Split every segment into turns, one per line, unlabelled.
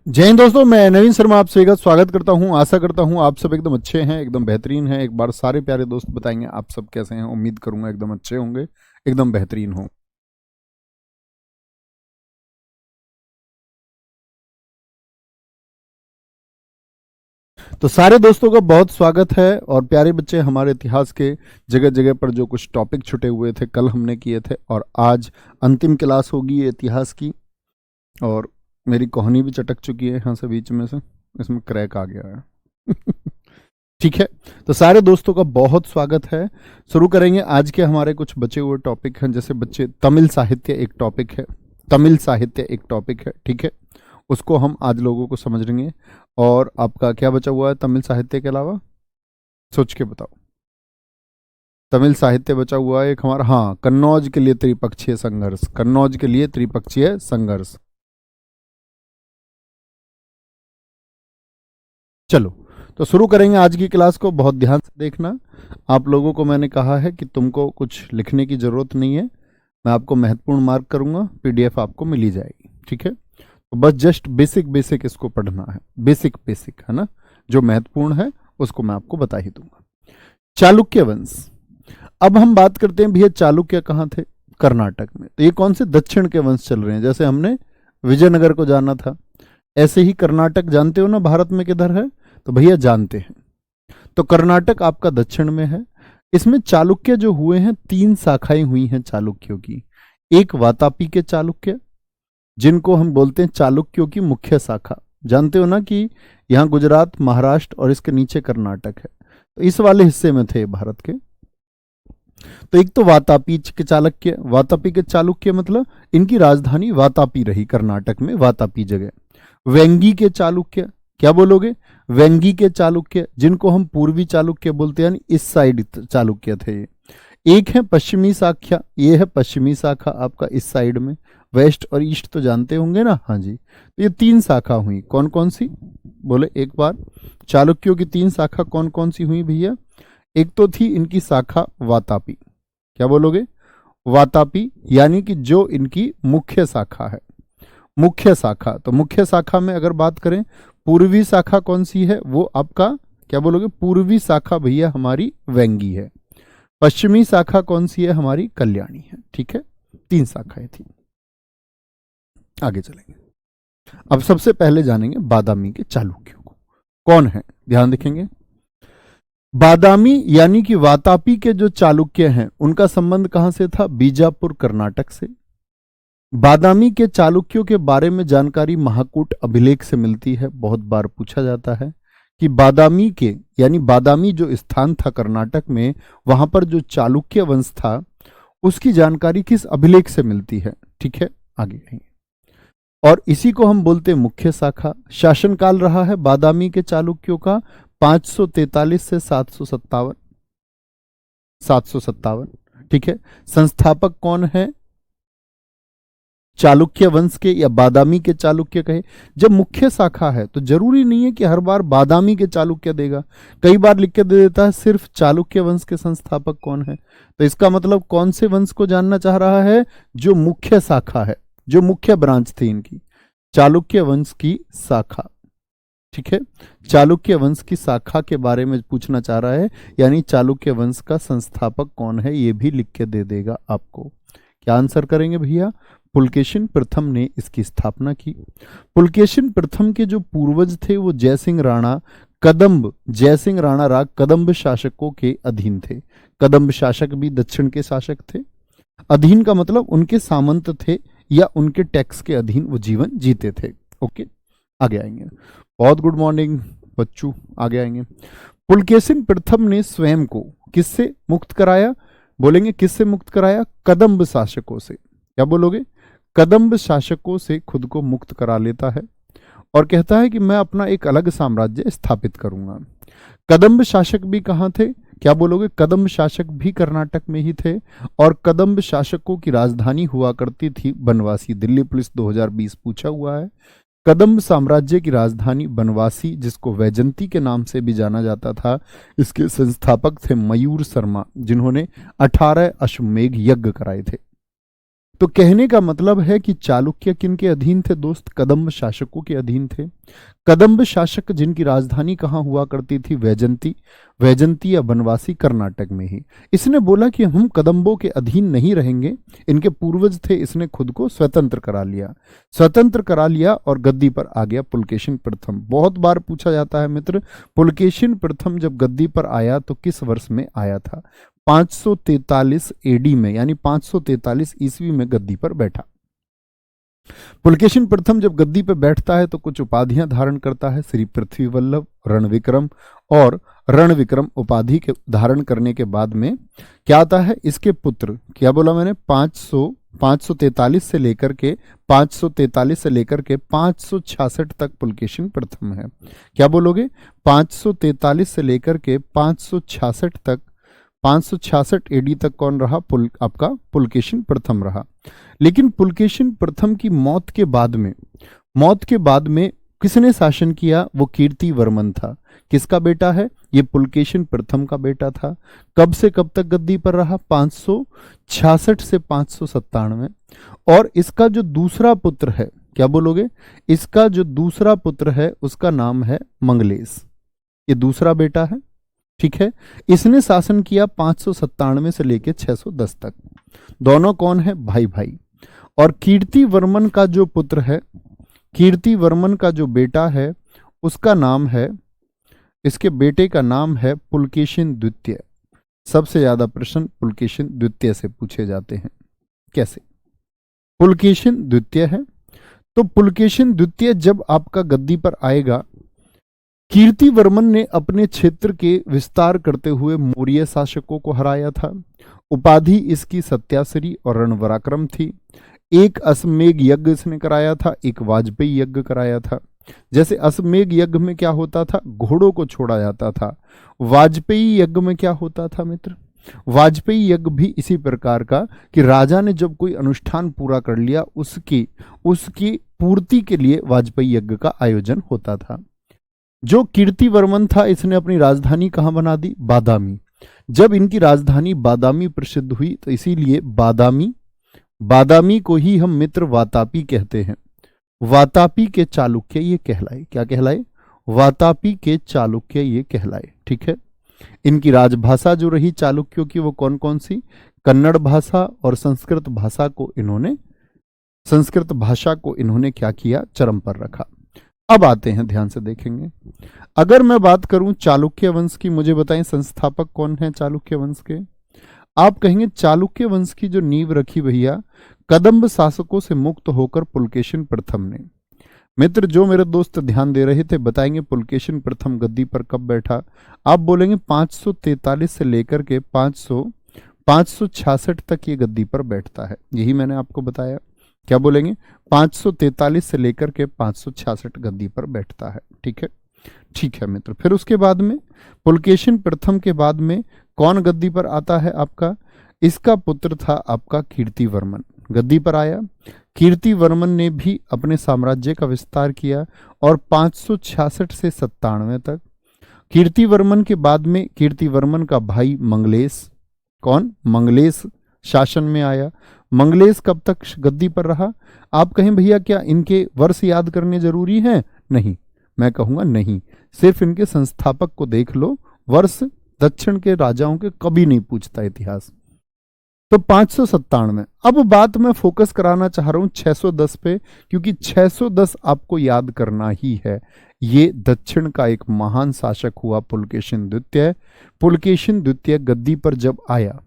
जय हिंद दोस्तों, मैं नवीन शर्मा आप सभी का स्वागत करता हूं। आशा करता हूं आप सब एकदम अच्छे हैं, एकदम बेहतरीन हैं। एक बार सारे प्यारे दोस्त बताएंगे आप सब कैसे हैं। उम्मीद करूंगा एकदम अच्छे होंगे, एकदम बेहतरीन हो। तो सारे दोस्तों का बहुत स्वागत है। और प्यारे बच्चे, हमारे इतिहास के जगह जगह पर जो कुछ टॉपिक छुटे हुए थे कल हमने किए थे, और आज अंतिम क्लास होगी ये इतिहास की। और मेरी कहानी भी चटक चुकी है यहाँ से, बीच में से इसमें क्रैक आ गया है। ठीक है, तो सारे दोस्तों का बहुत स्वागत है। शुरू करेंगे आज के हमारे कुछ बचे हुए टॉपिक हैं। जैसे बच्चे, तमिल साहित्य एक टॉपिक है, तमिल साहित्य एक टॉपिक है, ठीक है, उसको हम आज लोगों को समझ लेंगे। और आपका क्या बचा हुआ है तमिल साहित्य के अलावा, सोच के बताओ। तमिल साहित्य बचा हुआ है एक हमारा, हाँ, कन्नौज के लिए त्रिपक्षीय संघर्ष, कन्नौज के लिए त्रिपक्षीय संघर्ष। चलो, तो शुरू करेंगे आज की क्लास को। बहुत ध्यान से देखना। आप लोगों को मैंने कहा है कि तुमको कुछ लिखने की ज़रूरत नहीं है। मैं आपको महत्वपूर्ण मार्क करूंगा, पीडीएफ आपको मिली जाएगी, ठीक है। तो बस जस्ट बेसिक बेसिक इसको पढ़ना है, बेसिक बेसिक, है ना। जो महत्वपूर्ण है उसको मैं आपको बता ही दूंगा। चालुक्य वंश। अब हम बात करते हैं भैया, चालुक्य कहाँ थे? कर्नाटक में। तो ये कौन से दक्षिण के वंश चल रहे हैं? जैसे हमने विजयनगर को जाना था, ऐसे ही कर्नाटक जानते हो ना भारत में किधर है? तो भैया जानते हैं। तो कर्नाटक आपका दक्षिण में है। इसमें चालुक्य जो हुए हैं, 3 शाखाएं हुई हैं चालुक्यों की। एक वातापी के चालुक्य, जिनको हम बोलते हैं चालुक्यों की मुख्य शाखा। जानते हो ना कि यहाँ गुजरात, महाराष्ट्र और इसके नीचे कर्नाटक है। तो इस वाले हिस्से में थे भारत के। तो एक तो वातापी के चालुक्य, वातापी के चालुक्य मतलब इनकी राजधानी वातापी रही, कर्नाटक में वातापी जगह। वेंगी के चालुक्य, क्या बोलोगे? वेंगी के चालुक्य, जिनको हम पूर्वी चालुक्य बोलते हैं, यानी इस साइड चालुक्य थे। एक है पश्चिमी शाखा, ये है पश्चिमी शाखा आपका इस साइड में। वेस्ट और ईस्ट तो जानते होंगे ना, हाँ जी। तो ये 3 शाखा हुई, कौन कौन सी बोले एक बार? चालुक्यों की 3 शाखा कौन कौन सी हुई भैया? एक तो थी इनकी शाखा वातापी, क्या बोलोगे? वातापी, यानी कि जो इनकी मुख्य शाखा है। मुख्य शाखा, तो मुख्य शाखा में अगर बात करें, पूर्वी शाखा कौन सी है? वो आपका क्या बोलोगे? पूर्वी शाखा भैया हमारी वेंगी है। पश्चिमी शाखा कौन सी है? हमारी कल्याणी है, ठीक है। 3 शाखाएं थी। आगे चलेंगे। अब सबसे पहले जानेंगे बादामी के चालुक्यों को। कौन है? ध्यान रखेंगे। बादामी यानी कि वातापी के जो चालुक्य हैं, उनका संबंध कहां से था? बीजापुर, कर्नाटक से। बादामी के चालुक्यों के बारे में जानकारी महाकूट अभिलेख से मिलती है। बहुत बार पूछा जाता है कि बादामी के, यानी बादामी जो स्थान था कर्नाटक में, वहां पर जो चालुक्य वंश था, उसकी जानकारी किस अभिलेख से मिलती है? ठीक है, आगे कहेंगे। और इसी को हम बोलते हैं मुख्य शाखा। शासनकाल रहा है बादामी के चालुक्यों का 543 से 757, 757, ठीक है। संस्थापक कौन है चालुक्य वंश के, या बादामी के चालुक्य कहे? जब मुख्य शाखा है तो जरूरी नहीं है कि हर बार बादामी के चालुक्य देगा। कई बार लिख के दे देता है सिर्फ चालुक्य वंश के संस्थापक कौन है। तो इसका मतलब कौन से वंश को जानना चाह रहा है? जो मुख्य शाखा है, जो मुख्य ब्रांच थी इनकी, चालुक्य वंश की शाखा, ठीक है। चालुक्य वंश की शाखा के बारे में पूछना चाह रहा है, यानी चालुक्य वंश का संस्थापक कौन है, ये भी लिख के दे देगा आपको। क्या आंसर करेंगे भैया? पुलकेशिन प्रथम ने इसकी स्थापना की। पुलकेशिन प्रथम के जो पूर्वज थे वो जयसिंह राणा, कदम्ब, जयसिंह राणा राग कदम्ब शासकों के अधीन थे। कदम्ब शासक भी दक्षिण के शासक थे। अधीन का मतलब उनके सामंत थे या उनके टैक्स के अधीन वो जीवन जीते थे। ओके, आगे आएंगे। बहुत गुड मॉर्निंग बच्चों, आगे आएंगे। पुलकेशिन प्रथम ने स्वयं को किससे मुक्त कराया? बोलेंगे किससे मुक्त कराया? कदम्ब शासकों से। क्या बोलोगे? कदम्ब शासकों से खुद को मुक्त करा लेता है और कहता है कि मैं अपना एक अलग साम्राज्य स्थापित करूंगा। कदम्ब शासक भी कहां थे? क्या बोलोगे? कदम्ब शासक भी कर्नाटक में ही थे। और कदम्ब शासकों की राजधानी हुआ करती थी बनवासी। दिल्ली पुलिस 2020 पूछा हुआ है। कदम्ब साम्राज्य की राजधानी बनवासी, जिसको वैजंती के नाम से भी जाना जाता था, इसके संस्थापक थे मयूर शर्मा, जिन्होंने 18 अश्वमेध यज्ञ कराए थे। तो कहने का मतलब है कि चालुक्य किन के अधीन थे दोस्त? कदम्ब शासकों के अधीन थे। कदम्ब शासक जिनकी राजधानी कहाँ हुआ करती थी? वैजंती। वैजंती या बनवासी कर्नाटक में ही। इसने बोला कि हम कदम्बों के अधीन नहीं रहेंगे, इनके पूर्वज थे, इसने खुद को स्वतंत्र करा लिया। स्वतंत्र करा लिया और गद्दी पर आ गया पुलकेशिन प्रथम। बहुत बार पूछा जाता है मित्र, पुलकेशिन प्रथम जब गद्दी पर आया तो किस वर्ष में आया था? 543 एडी में, यानी 543 ईस्वी में गद्दी पर बैठा। पुलकेशिन प्रथम जब गद्दी पर बैठता है तो कुछ उपाधियां धारण करता है। श्री पृथ्वी वल्लभ, रणविक्रम और रणविक्रम उपाधि के धारण करने के बाद में क्या आता है? इसके पुत्र, क्या बोला मैंने, 543 से लेकर के 566 तक पुलकेशिन प्रथम है। क्या बोलोगे? 543 से लेकर के 566 तक, 566 एडी तक कौन रहा? आपका पुलकेशिन प्रथम रहा। लेकिन पुलकेशिन प्रथम की मौत के बाद में किसने शासन किया? वो कीर्तिवर्मन था। किसका बेटा है? ये पुलकेशिन प्रथम का बेटा था। कब से कब तक गद्दी पर रहा? 566 से 597। और इसका जो दूसरा पुत्र है, क्या बोलोगे? इसका जो दूसरा पुत्र है उसका नाम है मंगलेश। ये दूसरा बेटा है, ठीक है। इसने शासन किया 597 से लेकर 610 तक। दोनों कौन है? भाई भाई। और कीर्तिवर्मन का जो पुत्र है, कीर्तिवर्मन का जो बेटा है उसका नाम है, इसके बेटे का नाम है पुलकेशिन द्वितीय। सबसे ज्यादा प्रश्न पुलकेशिन द्वितीय से पूछे जाते हैं। कैसे? पुलकेशिन द्वितीय है तो पुलकेशिन द्वितीय जब आपका गद्दी पर आएगा, कीर्तिवर्मन ने अपने क्षेत्र के विस्तार करते हुए मौर्य शासकों को हराया था। उपाधि इसकी सत्यासरी और रणपराक्रम थी। एक अश्वमेघ यज्ञ इसने कराया था, एक वाजपेयी यज्ञ कराया था। जैसे अश्वमेघ यज्ञ में क्या होता था? घोड़ों को छोड़ा जाता था। वाजपेयी यज्ञ में क्या होता था मित्र? वाजपेयी यज्ञ भी इसी प्रकार का कि राजा ने जब कोई अनुष्ठान पूरा कर लिया उसकी पूर्ति के लिए वाजपेयी यज्ञ का आयोजन होता था। जो कीर्तिवर्मन था इसने अपनी राजधानी कहां बना दी? बादामी। जब इनकी राजधानी बादामी प्रसिद्ध हुई तो इसीलिए बादामी को ही हम मित्र वातापी कहते हैं। वातापी के चालुक्य ये कहलाए। क्या कहलाए? वातापी के चालुक्य ये कहलाए, ठीक है। इनकी राजभाषा जो रही चालुक्यों की वो कौन कौन सी? कन्नड़ भाषा और संस्कृत भाषा को इन्होंने क्या किया? चरम पर रखा। अब आते हैं, ध्यान से देखेंगे। अगर मैं बात करूं चालुक्य वंश की, मुझे बताएं संस्थापक कौन है चालुक्य वंश के? आप कहेंगे चालुक्य वंश की जो नींव रखी भैया कदम्ब शासकों से मुक्त होकर पुलकेशिन प्रथम ने। मित्र जो मेरे दोस्त ध्यान दे रहे थे बताएंगे पुलकेशिन प्रथम गद्दी पर कब बैठा? आप बोलेंगे 543 से लेकर के 566 तक ये गद्दी पर बैठता है। यही मैंने आपको बताया। क्या बोलेंगे? 543 से लेकर के 566 गद्दी पर बैठता है, ठीक है। ठीक है मित्र, फिर उसके बाद में पुलकेशिन प्रथम के बाद में कौन गद्दी पर आता है आपका? इसका पुत्र था आपका कीर्तिवर्मन, गद्दी पर आया। कीर्तिवर्मन ने भी अपने साम्राज्य का विस्तार किया और 566 से 97 तक। कीर्तिवर्मन के बाद में कीर्तिवर्मन का भाई मंगलेश, कौन? मंगलेश शासन में आया। मंगलेश कब तक गद्दी पर रहा? आप कहें भैया क्या इनके वर्ष याद करने जरूरी हैं? नहीं, मैं कहूंगा नहीं, सिर्फ इनके संस्थापक को देख लो। वर्ष दक्षिण के राजाओं के कभी नहीं पूछता इतिहास। तो 597। अब बात मैं फोकस कराना चाह रहा हूं 610 पे, क्योंकि 610 आपको याद करना ही है। ये दक्षिण का एक महान शासक हुआ पुलकेशिन द्वितीय। पुलकेशिन द्वितीय गद्दी पर जब आया,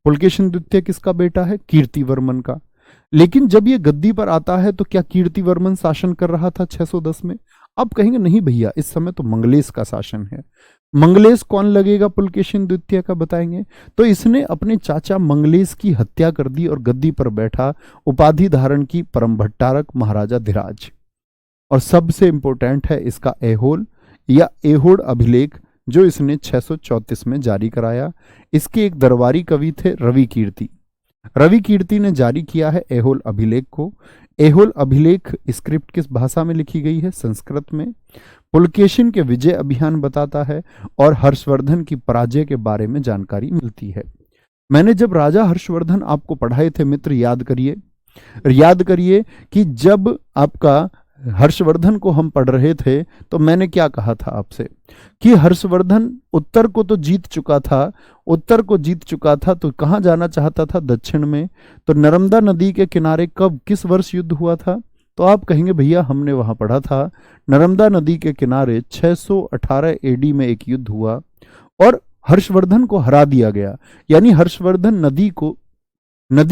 पुलकेशिन द्वितीय किसका बेटा है? कीर्तिवर्मन का। लेकिन जब ये गद्दी पर आता है तो क्या कीर्तिवर्मन शासन कर रहा था 610 में? आप कहेंगे नहीं भैया, इस समय तो मंगलेश का शासन है। मंगलेश कौन लगेगा पुलकेशिन द्वितीय का? बताएंगे। तो इसने अपने चाचा मंगलेश की हत्या कर दी और गद्दी पर बैठा। उपाधि धारण की परम भट्टारक महाराजा धीराज। और सबसे इंपॉर्टेंट है इसका ऐहोल या ऐहोड़ अभिलेख, जो इसने 634 में जारी कराया। इसके एक दरबारी कवि थे रवि कीर्ति। रवि कीर्ति ने जारी किया है ऐहोल अभिलेख को। ऐहोल अभिलेख स्क्रिप्ट किस भाषा में लिखी गई है? संस्कृत में। पुलकेशिन के विजय अभियान बताता है और हर्षवर्धन की पराजय के बारे में जानकारी मिलती है। मैंने जब राजा हर्षवर्धन आपको पढ़ाए थे मित्र, याद करिए, याद करिए कि जब आपका हर्षवर्धन को हम पढ़ रहे थे तो मैंने क्या कहा था आपसे कि हर्षवर्धन उत्तर को तो जीत चुका था, उत्तर को जीत चुका था तो कहाँ जाना चाहता था? दक्षिण में। तो नर्मदा नदी के किनारे कब, किस वर्ष युद्ध हुआ था? तो आप कहेंगे भैया हमने वहां पढ़ा था नर्मदा नदी के किनारे 618 एडी में एक युद्ध हुआ और हर्षवर्धन को हरा दिया गया। यानी हर्षवर्धन नदी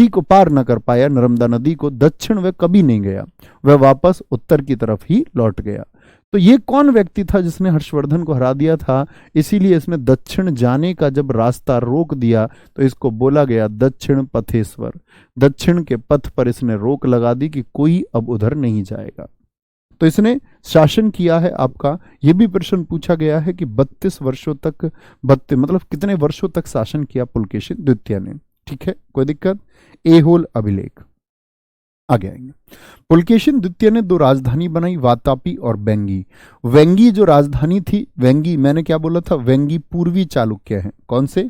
को पार न कर पाया, नर्मदा नदी को, दक्षिण वह कभी नहीं गया, वह वापस उत्तर की तरफ ही लौट गया। तो ये कौन व्यक्ति था जिसने हर्षवर्धन को हरा दिया था? इसीलिए इसने दक्षिण जाने का जब रास्ता रोक दिया तो इसको बोला गया दक्षिण पथेश्वर। दक्षिण के पथ पर इसने रोक लगा दी कि कोई अब उधर नहीं जाएगा। तो इसने शासन किया है आपका, यह भी प्रश्न पूछा गया है कि 32 वर्षों तक, मतलब कितने वर्षों तक शासन किया पुलकेशिन द्वितीय ने। ठीक है, कोई दिक्कत? ए होल अभिलेख। आगे आएंगे। पुलकेशिन द्वितीय ने 2 राजधानी बनाई, वातापी और वेंगी। वेंगी जो राजधानी थी, वेंगी मैंने क्या बोला था? वेंगी पूर्वी चालुक्य है। कौन से?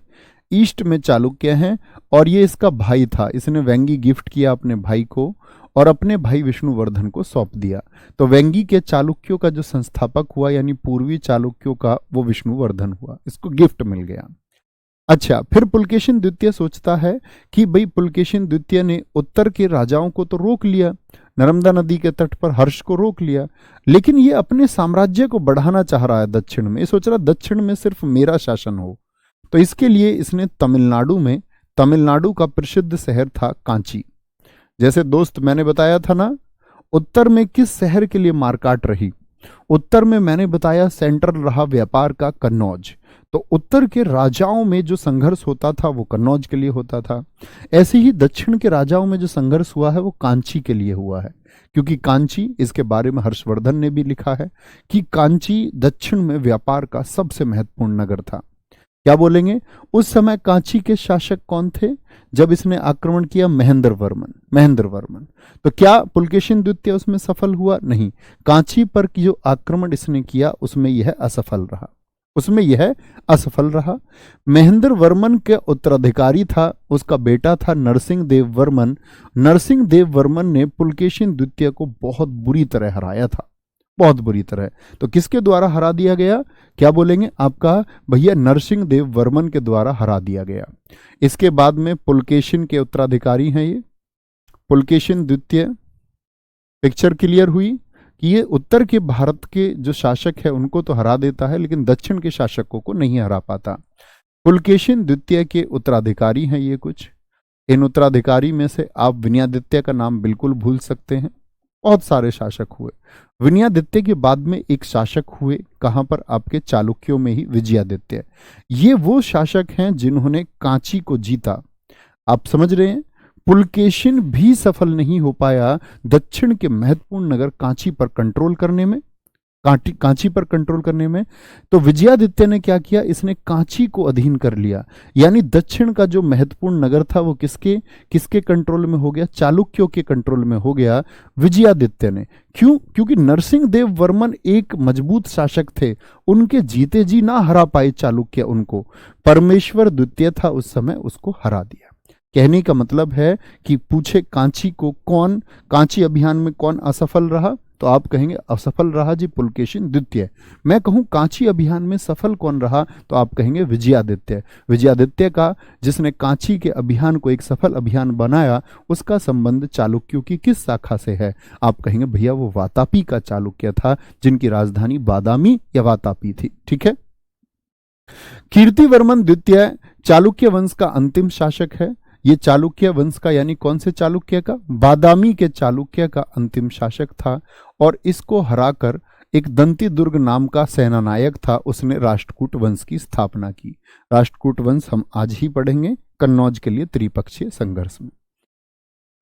ईस्ट में चालुक्य हैं और ये इसका भाई था। इसने वेंगी गिफ्ट किया अपने भाई को और अपने भाई विष्णुवर्धन को सौंप दिया। तो वेंगी के चालुक्यों का जो संस्थापक हुआ यानी पूर्वी चालुक्यों का, वो विष्णुवर्धन हुआ, इसको गिफ्ट मिल गया। अच्छा, फिर पुलकेशिन द्वितीय सोचता है कि भाई पुलकेशिन द्वितीय ने उत्तर के राजाओं को तो रोक लिया, नर्मदा नदी के तट पर हर्ष को रोक लिया, लेकिन ये अपने साम्राज्य को बढ़ाना चाह रहा है दक्षिण में। ये सोच रहा दक्षिण में सिर्फ मेरा शासन हो। तो इसके लिए इसने तमिलनाडु का प्रसिद्ध शहर था कांची। जैसे दोस्त मैंने बताया था ना, उत्तर में किस शहर के लिए मारकाट रही? उत्तर में मैंने बताया सेंट्रल रहा व्यापार का कन्नौज। तो उत्तर के राजाओं में जो संघर्ष होता था वो कन्नौज के लिए होता था। ऐसे ही दक्षिण के राजाओं में जो संघर्ष हुआ है वो कांची के लिए हुआ है, क्योंकि कांची, इसके बारे में हर्षवर्धन ने भी लिखा है कि कांची दक्षिण में व्यापार का सबसे महत्वपूर्ण नगर था। क्या बोलेंगे? उस समय कांची के शासक कौन थे जब इसने आक्रमण किया? महेंद्र वर्मन। तो क्या पुलकेशिन द्वितीय उसमें सफल हुआ? नहीं। कांची पर की जो आक्रमण इसने किया उसमें यह असफल रहा। महेंद्र वर्मन के उत्तराधिकारी था, उसका बेटा था नरसिंह देव वर्मन। नरसिंह देव वर्मन ने पुलकेशिन द्वितीय को बहुत बुरी तरह हराया था, बहुत बुरी तरह। तो किसके द्वारा हरा दिया गया? क्या बोलेंगे? आपका भैया नरसिंह देव वर्मन के द्वारा हरा दिया गया। इसके बाद में पुलकेशिन के उत्तराधिकारी हैं ये पुलकेशिन द्वितीय। पिक्चर क्लियर हुई कि ये उत्तर के भारत के जो शासक है उनको तो हरा देता है लेकिन दक्षिण के शासकों को नहीं हरा पाता। पुलकेशिन द्वितीय के उत्तराधिकारी हैं ये कुछ। इन उत्तराधिकारी में से आप विनयादित्य का नाम बिल्कुल भूल सकते हैं। बहुत सारे शासक हुए। विनयादित्य के बाद में एक शासक हुए, कहां पर? आपके चालुक्यों में ही, विजयादित्य। ये वो शासक हैं जिन्होंने कांची को जीता। आप समझ रहे हैं? पुलकेशिन भी सफल नहीं हो पाया दक्षिण के महत्वपूर्ण नगर कांची पर कंट्रोल करने में। तो विजयादित्य ने क्या किया? इसने कांची को अधीन कर लिया, यानी दक्षिण का जो महत्वपूर्ण नगर था वो किसके कंट्रोल में हो गया? चालुक्यों के कंट्रोल में हो गया विजयादित्य ने। क्यों? क्योंकि नरसिंह देव वर्मन एक मजबूत शासक थे, उनके जीते जी ना हरा पाए चालुक्य उनको। परमेश्वर द्वितीय था उस समय, उसको हरा दिया। कहने का मतलब है कि पूछे कांची अभियान में कौन असफल रहा? तो आप कहेंगे असफल रहा जी पुलकेशिन द्वितीय। मैं कहूं कांची अभियान में सफल कौन रहा? तो आप कहेंगे विजयादित्य का, जिसने कांची के अभियान को एक सफल अभियान बनाया, उसका संबंध चालुक्यों की किस शाखा से है? आप कहेंगे भैया वो वातापी का चालुक्य था, जिनकी राजधानी बादामी या वातापी थी। ठीक है। कीर्तिवर्मन द्वितीय चालुक्य वंश का अंतिम शासक है। ये चालुक्य वंश का, यानी कौन से चालुक्य का? बादामी के चालुक्य का अंतिम शासक था। और इसको हराकर एक दंती दुर्ग नाम का सेनानायक था, उसने राष्ट्रकूट वंश की स्थापना की। राष्ट्रकूट वंश हम आज ही पढ़ेंगे कन्नौज के लिए त्रिपक्षीय संघर्ष में।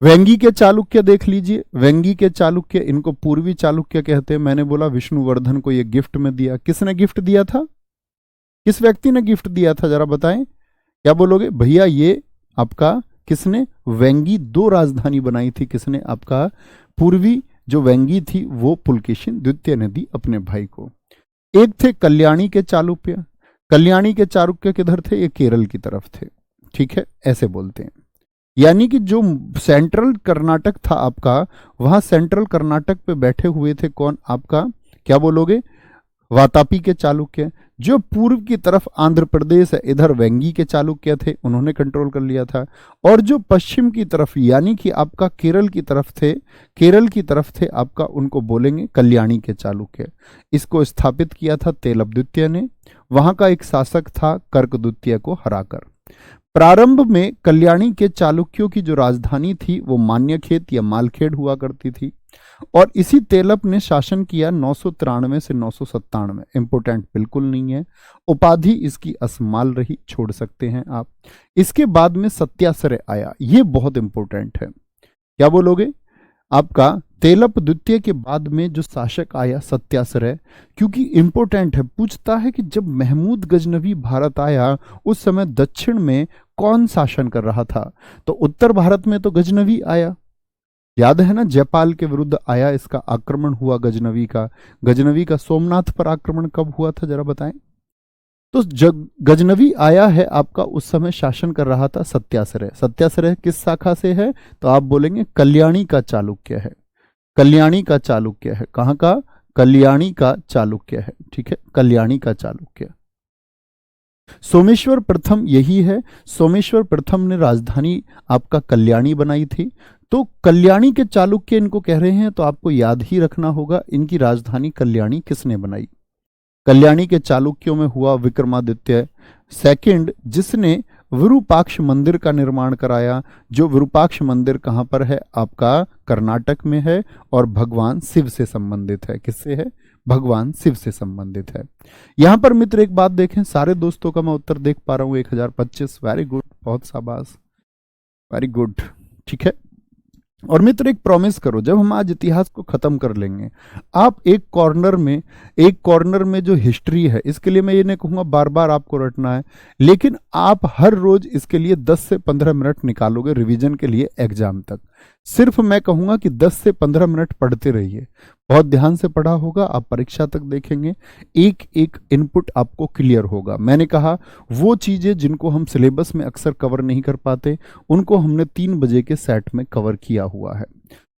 वेंगी के चालुक्य देख लीजिए। वेंगी के चालुक्य, इनको पूर्वी चालुक्य कहते हैं। मैंने बोला विष्णुवर्धन को ये गिफ्ट में दिया। किसने गिफ्ट दिया था? किस व्यक्ति ने गिफ्ट दिया था? जरा बताएं। क्या बोलोगे? भैया ये आपका किसने? वेंगी 2 राजधानी बनाई थी। किसने? आपका पूर्वी जो वेंगी थी वो पुलकेशिन द्वितीय ने दी अपने भाई को। एक थे कल्याणी के चालुक्य। कल्याणी के चालुक्य किधर थे? ये केरल की तरफ थे। ठीक है, ऐसे बोलते हैं। यानी कि जो सेंट्रल कर्नाटक था आपका, वहां सेंट्रल कर्नाटक पे बैठे हुए थे कौन आपका, क्या बोलोगे, वातापी के चालुक्य। जो पूर्व की तरफ आंध्र प्रदेश है, इधर वेंगी के चालुक्य थे, उन्होंने कंट्रोल कर लिया था। और जो पश्चिम की तरफ यानी कि आपका केरल की तरफ थे, केरल की तरफ थे आपका, उनको बोलेंगे कल्याणी के चालुक्य। इसको स्थापित किया था तेलप द्वितीय ने। वहां का एक शासक था कर्क द्वितीय को हराकर। प्रारंभ में कल्याणी के चालुक्यों की जो राजधानी थी वो मान्यखेत या मालखेड़ हुआ करती थी। और इसी तेलप ने शासन किया 993 से 997। इंपोर्टेंट बिल्कुल नहीं है, उपाधि इसकी असमाल रही, छोड़ सकते हैं आप। इसके बाद में सत्याश्रय आया, ये बहुत इंपोर्टेंट है। क्या बोलोगे, आपका तेलप द्वितीय के बाद में जो शासक आया सत्याश्रय, क्योंकि इंपोर्टेंट है, पूछता है कि जब महमूद गजनवी भारत आया उस समय दक्षिण में कौन शासन कर रहा था, तो उत्तर भारत में तो गजनवी आया, याद है ना, जयपाल के विरुद्ध आया, इसका आक्रमण हुआ गजनवी का। गजनवी का सोमनाथ पर आक्रमण कब हुआ था जरा बताएं। तो जब गजनवी आया है आपका, उस समय शासन कर रहा था सत्याश्रय। सत्याश्रय किस शाखा से है, तो आप बोलेंगे कल्याणी का चालुक्य है। कल्याणी का चालुक्य है, कहां का, कल्याणी का चालुक्य है, ठीक है, कल्याणी का चालुक्य। सोमेश्वर प्रथम यही है, सोमेश्वर प्रथम ने राजधानी आपका कल्याणी बनाई थी। तो कल्याणी के चालुक्य इनको कह रहे हैं, तो आपको याद ही रखना होगा इनकी राजधानी कल्याणी किसने बनाई। कल्याणी के चालुक्यों में हुआ विक्रमादित्य सेकंड, जिसने विरूपाक्ष मंदिर का निर्माण कराया। जो विरूपाक्ष मंदिर कहां पर है आपका, कर्नाटक में है, और भगवान शिव से संबंधित है। किससे है, भगवान शिव से संबंधित है। यहां पर मित्र एक बात देखें, सारे दोस्तों का मैं उत्तर देख पा रहा हूं 1025, वेरी गुड, बहुत शाबाश, वेरी गुड, ठीक है। और मित्र एक प्रॉमिस करो, जब हम आज इतिहास को खत्म कर लेंगे, आप एक कॉर्नर में जो हिस्ट्री है, इसके लिए मैं ये नहीं कहूंगा बार बार आपको रटना है, लेकिन आप हर रोज इसके लिए 10 से 15 मिनट निकालोगे रिवीजन के लिए एग्जाम तक। सिर्फ मैं कहूंगा कि 10 से 15 मिनट पढ़ते रहिए, बहुत ध्यान से पढ़ा होगा, आप परीक्षा तक देखेंगे, एक एक इनपुट आपको क्लियर होगा। मैंने कहा वो चीजें जिनको हम सिलेबस में अक्सर कवर नहीं कर पाते, उनको हमने 3 बजे के सेट में कवर किया हुआ है।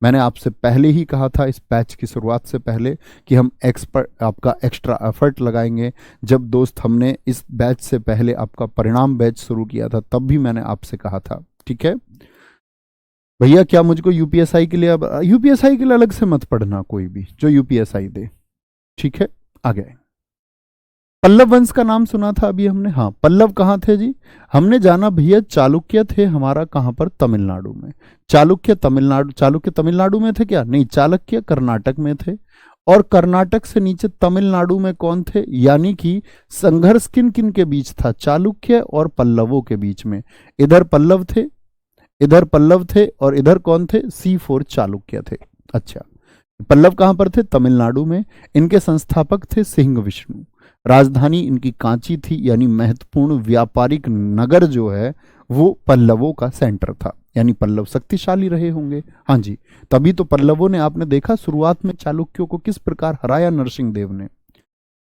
मैंने आपसे पहले ही कहा था इस बैच की शुरुआत से पहले कि हम आपका एक्स्ट्रा एफर्ट लगाएंगे। जब दोस्त हमने इस बैच से पहले आपका परिणाम बैच शुरू किया था, तब भी मैंने आपसे कहा था, ठीक है भैया, क्या मुझको यूपीएसआई के लिए, अब यूपीएसआई के लिए अलग से मत पढ़ना, कोई भी जो यूपीएसआई दे, ठीक है। आगे पल्लव वंश का नाम सुना था अभी हमने, हाँ, पल्लव कहाँ थे जी, हमने जाना भैया चालुक्य थे हमारा कहाँ पर, तमिलनाडु में। चालुक्य तमिलनाडु में थे क्या, नहीं, चालुक्य कर्नाटक में थे। और कर्नाटक से नीचे तमिलनाडु में कौन थे, यानी कि संघर्ष किन किन के बीच था, चालुक्य और पल्लवों के बीच में। इधर पल्लव थे, इधर पल्लव थे, और इधर कौन थे, C4 चालुक्य थे। अच्छा, पल्लव कहां पर थे, तमिलनाडु में। इनके संस्थापक थे सिंह विष्णु। राजधानी इनकी कांची थी, यानी महत्वपूर्ण व्यापारिक नगर जो है वो पल्लवों का सेंटर था, यानी पल्लव शक्तिशाली रहे होंगे। हाँ जी, तभी तो पल्लवों ने, आपने देखा शुरुआत में चालुक्यों को किस प्रकार हराया नरसिंह देव ने।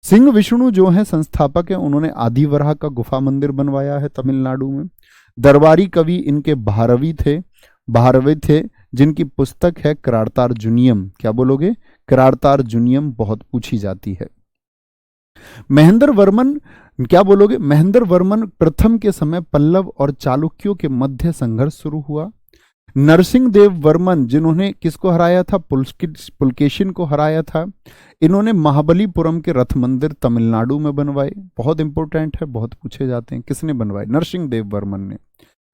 सिंह विष्णु जो है संस्थापक है, उन्होंने आदिवराह का गुफा मंदिर बनवाया है तमिलनाडु में। दरबारी कवि इनके भारवी थे, जिनकी पुस्तक है करार्तार्जुनियम। क्या बोलोगे, करार्तार्जुनियम बहुत पूछी जाती है। महेंद्र वर्मन, क्या बोलोगे, महेंद्र वर्मन प्रथम के समय पल्लव और चालुक्यों के मध्य संघर्ष शुरू हुआ। नरसिंह देव वर्मन, जिन्होंने किसको हराया था, पुलकेशिन को हराया था। इन्होंने महाबलीपुरम के रथ मंदिर तमिलनाडु में बनवाए, बहुत इंपॉर्टेंट है, बहुत पूछे जाते हैं। किसने बनवाए, नरसिंह देव वर्मन ने।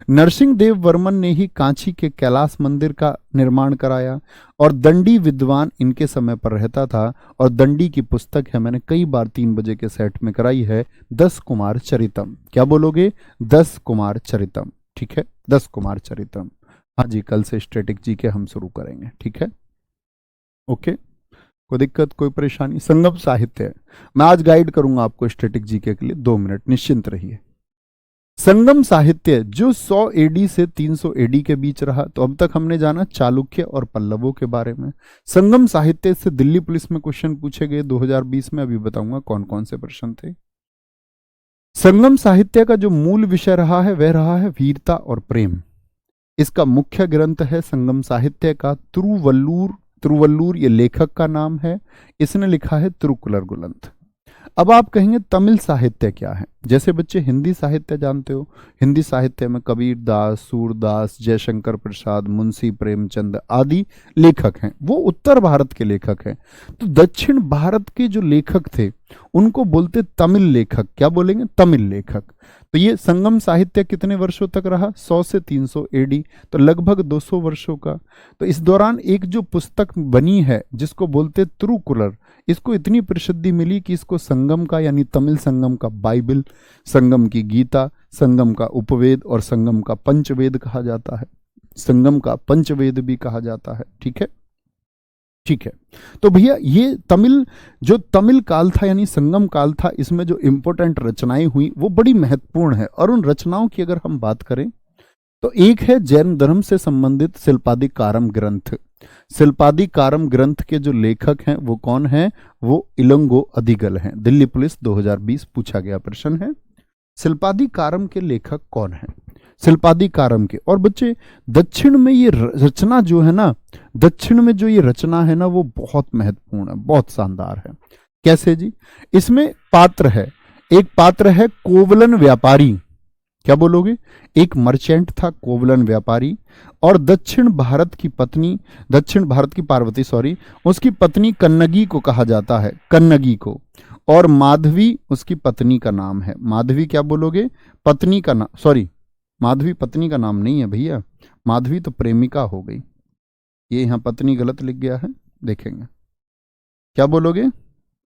नरसिंह देव वर्मन ने ही कांची के कैलाश मंदिर का निर्माण कराया। और दंडी विद्वान इनके समय पर रहता था, और दंडी की पुस्तक है, मैंने कई बार 3 बजे के सेट में कराई है, 10 कुमार चरितम। क्या बोलोगे, 10 कुमार चरितम, ठीक है, 10 कुमार चरितम। हाँ जी, कल से स्टैटिक जी के हम शुरू करेंगे, ठीक है, ओके, कोई दिक्कत, कोई परेशानी। संगम साहित्य मैं आज गाइड करूंगा आपको स्टैटिक जीके के लिए, 2 मिनट निश्चिंत रहिए। संगम साहित्य जो 100 एडी से 300 एडी के बीच रहा। तो अब तक हमने जाना चालुक्य और पल्लवों के बारे में। संगम साहित्य से दिल्ली पुलिस में क्वेश्चन पूछे गए 2020 में, अभी बताऊंगा कौन कौन से प्रश्न थे। संगम साहित्य का जो मूल विषय रहा है वह रहा है वीरता और प्रेम। इसका मुख्य ग्रंथ है संगम साहित्य का तिरुवल्लूर। तिरुवल्लूर ये लेखक का नाम है, इसने लिखा है तिरुकुलर गुलंत। अब आप कहेंगे तमिल साहित्य क्या है? जैसे बच्चे हिंदी साहित्य जानते हो, हिंदी साहित्य में कबीर दास, सूरदास, जयशंकर प्रसाद, मुंशी प्रेमचंद आदि लेखक हैं, वो उत्तर भारत के लेखक हैं। तो दक्षिण भारत के जो लेखक थे उनको बोलते तमिल लेखक। क्या बोलेंगे? तमिल लेखक। तो ये संगम साहित्य कितने वर्षों तक रहा? 100 से 300 एडी, तो लगभग 200 वर्षों का। तो इस दौरान एक जो पुस्तक बनी है जिसको बोलते तिरुकुलर, इसको इतनी प्रसिद्धि मिली कि इसको संगम का यानी तमिल संगम का बाइबल, संगम की गीता, संगम का उपवेद और संगम का पंचवेद कहा जाता है। संगम का पंचवेद भी कहा जाता है। ठीक है, ठीक है। तो भैया ये तमिल जो तमिल काल था यानी संगम काल था, इसमें जो इंपॉर्टेंट रचनाएं हुई वो बड़ी महत्वपूर्ण है। और उन रचनाओं की अगर हम बात करें तो एक है जैन धर्म से संबंधित शिल्पादिकारम ग्रंथ। शिल्पादिकारम ग्रंथ के जो लेखक हैं वो कौन हैं? वो इलंगो अदिगल हैं। दिल्ली पुलिस 2020 पूछा गया प्रश्न है, शिल्पादिकारम के लेखक कौन हैं? शिल्पादिकारम के। और बच्चे दक्षिण में ये रचना जो है ना, दक्षिण में जो ये रचना है ना वो बहुत महत्वपूर्ण है, बहुत शानदार है। कैसे जी? इसमें पात्र है, एक पात्र है कोवलन व्यापारी। क्या बोलोगे? एक मर्चेंट था कोवलन व्यापारी, और दक्षिण भारत की पत्नी, दक्षिण भारत की पार्वती सॉरी, उसकी पत्नी कन्नगी को कहा जाता है, कन्नगी को। और माधवी उसकी पत्नी का नाम है। माधवी क्या बोलोगे? पत्नी का नाम, सॉरी माधवी पत्नी का नाम नहीं है भैया, माधवी तो प्रेमिका हो गई। ये यहां पत्नी गलत लिख गया है, देखेंगे। क्या बोलोगे?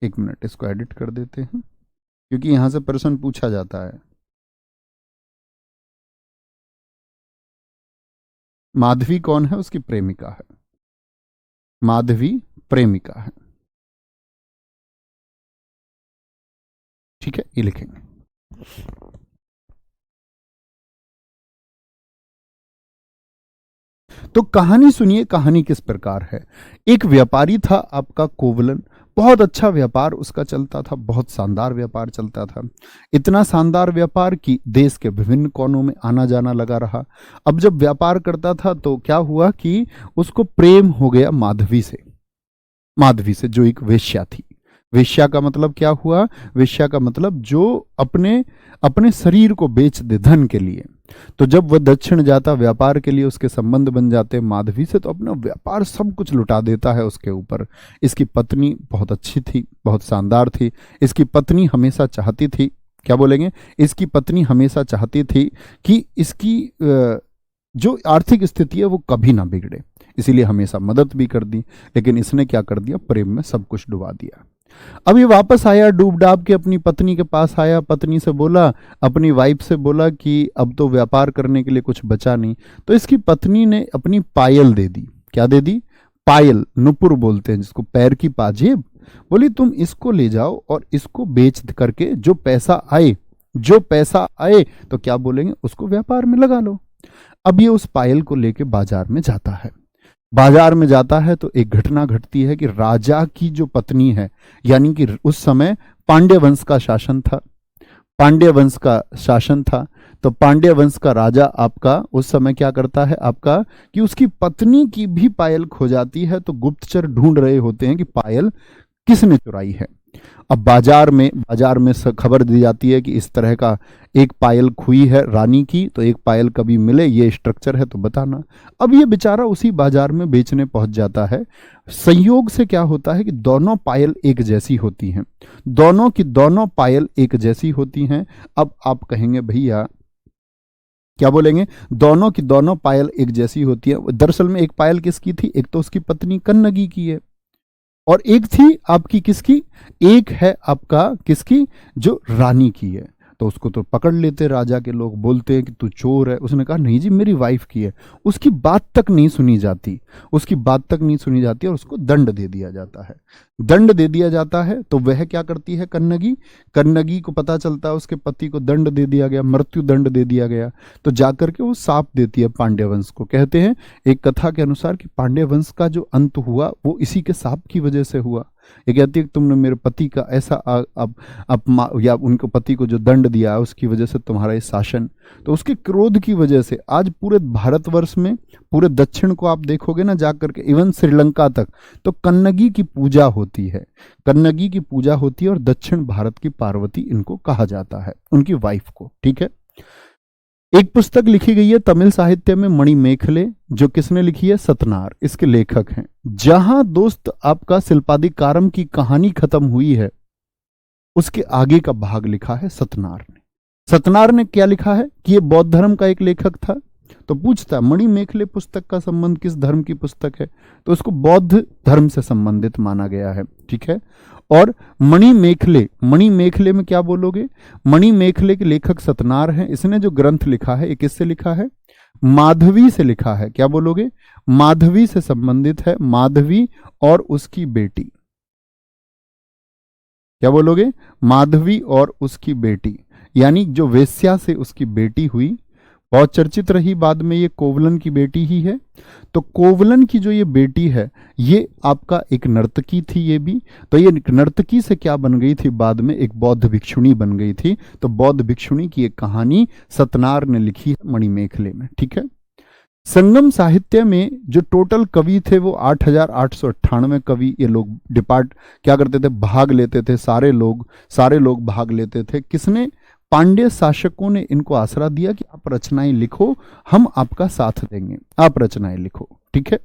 एक मिनट, इसको एडिट कर देते हैं क्योंकि यहां से प्रश्न पूछा जाता है। माधवी कौन है? उसकी प्रेमिका है, माधवी प्रेमिका है। ठीक है, ये लिखेंगे। तो कहानी सुनिए, कहानी किस प्रकार है। एक व्यापारी था आपका कोवलन, बहुत अच्छा व्यापार उसका चलता था, बहुत शानदार व्यापार चलता था। इतना शानदार व्यापार कि देश के विभिन्न कोनों में आना जाना लगा रहा। अब जब व्यापार करता था तो क्या हुआ कि उसको प्रेम हो गया माधवी से, माधवी से जो एक वेश्या थी। वेश्या का मतलब क्या हुआ? वेश्या का मतलब जो अपने अपने शरीर को बेच दे धन के लिए। तो जब वह दक्षिण जाता व्यापार के लिए, उसके संबंध बन जाते माधवी से, तो अपना व्यापार सब कुछ लुटा देता है उसके ऊपर। इसकी पत्नी बहुत अच्छी थी, बहुत शानदार थी। इसकी पत्नी हमेशा चाहती थी, क्या बोलेंगे? इसकी पत्नी हमेशा चाहती थी कि इसकी जो आर्थिक स्थिति है वो कभी ना बिगड़े, इसीलिए हमेशा मदद भी कर दी। लेकिन इसने क्या कर दिया? प्रेम में सब कुछ डुबा दिया। अब ये वापस आया डूब डाब के, अपनी पत्नी के पास आया, पत्नी से बोला, अपनी वाइफ से बोला कि अब तो व्यापार करने के लिए कुछ बचा नहीं। तो इसकी पत्नी ने अपनी पायल दे दी। क्या दे दी? पायल, नुपुर बोलते हैं जिसको, पैर की पाजेब। बोली तुम इसको ले जाओ और इसको बेच करके जो पैसा आए, जो पैसा आए तो क्या बोलेंगे, उसको व्यापार में लगा लो। अब ये उस पायल को लेके बाजार में जाता है। बाजार में जाता है तो एक घटना घटती है कि राजा की जो पत्नी है, यानी कि उस समय पांड्य वंश का शासन था, पांड्य वंश का शासन था। तो पांड्य वंश का राजा आपका उस समय क्या करता है आपका कि उसकी पत्नी की भी पायल खो जाती है। तो गुप्तचर ढूंढ रहे होते हैं कि पायल किसने चुराई है। अब बाजार में खबर दी जाती है कि इस तरह का एक पायल खोई है रानी की, तो एक पायल कभी मिले, ये स्ट्रक्चर है तो बताना। अब ये बेचारा उसी बाजार में बेचने पहुंच जाता है। संयोग से क्या होता है कि दोनों पायल एक जैसी होती हैं, दोनों की दोनों पायल एक जैसी होती हैं। अब आप कहेंगे भैया क्या बोलेंगे? दोनों की दोनों पायल एक जैसी होती है। दरअसल में एक पायल किसकी थी? एक तो उसकी पत्नी कन्नगी की है, और एक थी आपकी किसकी? एक है आपका किसकी? जो रानी की है। तो उसको तो पकड़ लेते राजा के लोग, बोलते हैं कि तू चोर है। उसने कहा नहीं जी मेरी वाइफ की है। उसकी बात तक नहीं सुनी जाती, उसकी बात तक नहीं सुनी जाती और उसको दंड दे दिया जाता है। दंड दे दिया जाता है तो वह क्या करती है कन्नगी? कन्नगी को पता चलता है उसके पति को दंड दे दिया गया, मृत्यु दंड दे दिया गया। तो जाकर के वो साप देती है पांड्य वंश को। कहते हैं एक कथा के अनुसार कि पांड्य वंश का जो अंत हुआ वो इसी के साप की वजह से हुआ। ये कहती है कि तुमने मेरे पति का ऐसा या उनके पति को जो दंड दिया है उसकी वजह से तुम्हारा ये शासन, तो उसके क्रोध की वजह से आज पूरे भारतवर्ष में, पूरे दक्षिण को आप देखोगे ना जाकर के, इवन श्रीलंका तक, तो कन्नगी की पूजा होती है, कन्नगी की पूजा होती है, और दक्षिण भारत की पार्वती इनको कहा जाता है, उनकी वाइफ को। ठीक है। एक पुस्तक लिखी गई है तमिल साहित्य में, मणिमेखले, जो किसने लिखी है? सतनार, इसके लेखक हैं। जहां दोस्त आपका शिल्पादिकारम की कहानी खत्म हुई है, उसके आगे का भाग लिखा है सतनार ने। सतनार ने क्या लिखा है कि ये बौद्ध धर्म का एक लेखक था। तो पूछता है मणिमेखले पुस्तक का संबंध किस धर्म की पुस्तक है? तो उसको बौद्ध धर्म से संबंधित माना गया है। ठीक है। और मणिमेखले, मणिमेखले में क्या बोलोगे? मणिमेखले के लेखक सतनार हैं। इसने जो ग्रंथ लिखा है, ये किससे लिखा है? माधवी से लिखा है। क्या बोलोगे? माधवी से संबंधित है, माधवी और उसकी बेटी। क्या बोलोगे? माधवी और उसकी बेटी, यानी जो वेश्या से उसकी बेटी हुई, बहुत चर्चित रही, बाद में ये कोवलन की बेटी ही है। तो कोवलन की जो ये बेटी है, ये आपका एक नर्तकी थी ये भी। तो ये नर्तकी से क्या बन गई थी? बाद में एक बौद्ध भिक्षुणी बन गई थी। तो बौद्ध भिक्षुणी की एक कहानी सतनार ने लिखी है मणिमेखले में। ठीक है। संगम साहित्य में जो टोटल कवि थे वो 8,898 कवि, ये लोग क्या करते थे? भाग लेते थे, सारे लोग भाग लेते थे। किसने? पांड्य शासकों ने इनको आसरा दिया कि आप रचनाएं लिखो, हम आपका साथ देंगे, आप रचनाएं लिखो। ठीक है।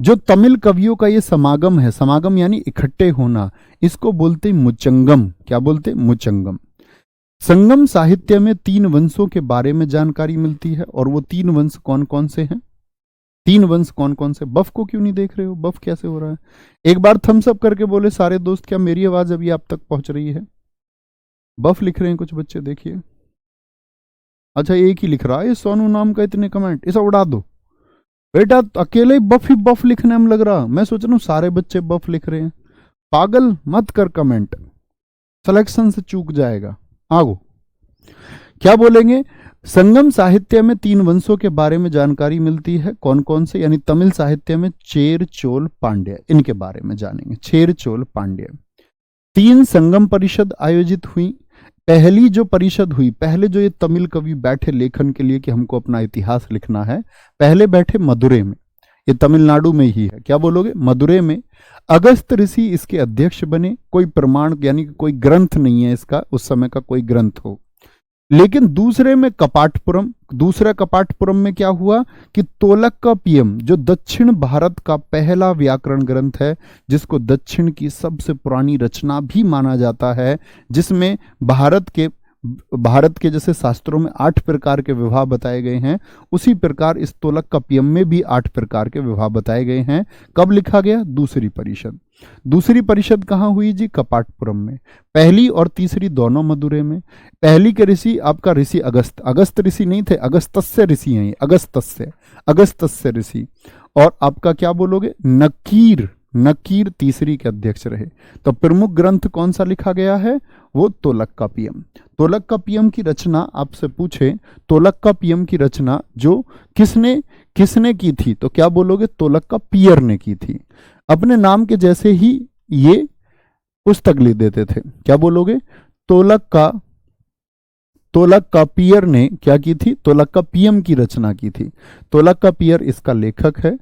जो तमिल कवियों का ये समागम है, समागम यानी इकट्ठे होना, इसको बोलते मुचंगम। क्या बोलते? मुचंगम। संगम साहित्य में 3 वंशों के बारे में जानकारी मिलती है, और वो 3 वंश कौन कौन से हैं? 3 वंश कौन कौन से? बफ को क्यों नहीं देख रहे हो? बफ कैसे हो रहा है? एक बार थम्स अप करके बोले सारे दोस्त, क्या मेरी आवाज अभी आप तक पहुंच रही है? बफ लिख रहे हैं कुछ बच्चे, देखिए। अच्छा, एक ही लिख रहा है सोनू नाम का, इतने कमेंट, इसे उड़ा दो बेटा। अकेले ही बफ लिखने में लग रहा, मैं सोच रहा हूं सारे बच्चे बफ लिख रहे हैं। पागल मत कर कमेंट, सिलेक्शन से चूक जाएगा। आगो क्या बोलेंगे? संगम साहित्य में 3 वंशों के बारे में जानकारी मिलती है। कौन कौन से? यानी तमिल साहित्य में चेर, चोल, पांड्य, इनके बारे में जानेंगे। चेर, चोल, पांड्य। 3 संगम परिषद आयोजित हुई। पहली जो परिषद हुई, पहले जो ये तमिल कवि बैठे लेखन के लिए कि हमको अपना इतिहास लिखना है, पहले बैठे मदुरै में। ये तमिलनाडु में ही है। क्या बोलोगे? मदुरै में। अगस्त ऋषि इसके अध्यक्ष बने। कोई प्रमाण यानी कोई ग्रंथ नहीं है इसका, उस समय का कोई ग्रंथ हो। लेकिन दूसरे में कपाटपुरम, दूसरा कपाटपुरम में क्या हुआ कि तोलक्कापियम, जो दक्षिण भारत का पहला व्याकरण ग्रंथ है, जिसको दक्षिण की सबसे पुरानी रचना भी माना जाता है, जिसमें भारत के जैसे शास्त्रों में 8 प्रकार के विवाह बताए गए हैं, उसी प्रकार इस तोलक्कापियम में भी 8 प्रकार के विवाह बताए गए हैं। कब लिखा गया? दूसरी परिषद। दूसरी परिषद कहाँ हुई जी? कपाटपुरम में। पहली और तीसरी दोनों मदुरै में। पहली के ऋषि आपका ऋषि अगस्त ऋषि नहीं थे, अगस्तस्य ऋषि हैं, अगस्तस्य ऋषि। और आपका क्या बोलोगे? नकीर तीसरी के अध्यक्ष रहे। तो प्रमुख ग्रंथ कौन सा लिखा गया है? वो तोलक्कापियम। तोलक्कापियम की रचना आपसे पूछे, तोलक्कापियम की रचना जो किसने की थी, तो क्या बोलोगे? तोलक्कापियर ने की थी। अपने नाम के जैसे ही ये पुस्तक लिख देते थे। क्या बोलोगे? तोलक्कापियर ने क्या की थी? तोलक्कापियम की रचना की थी। तोलक्कापियर इसका लेखक है।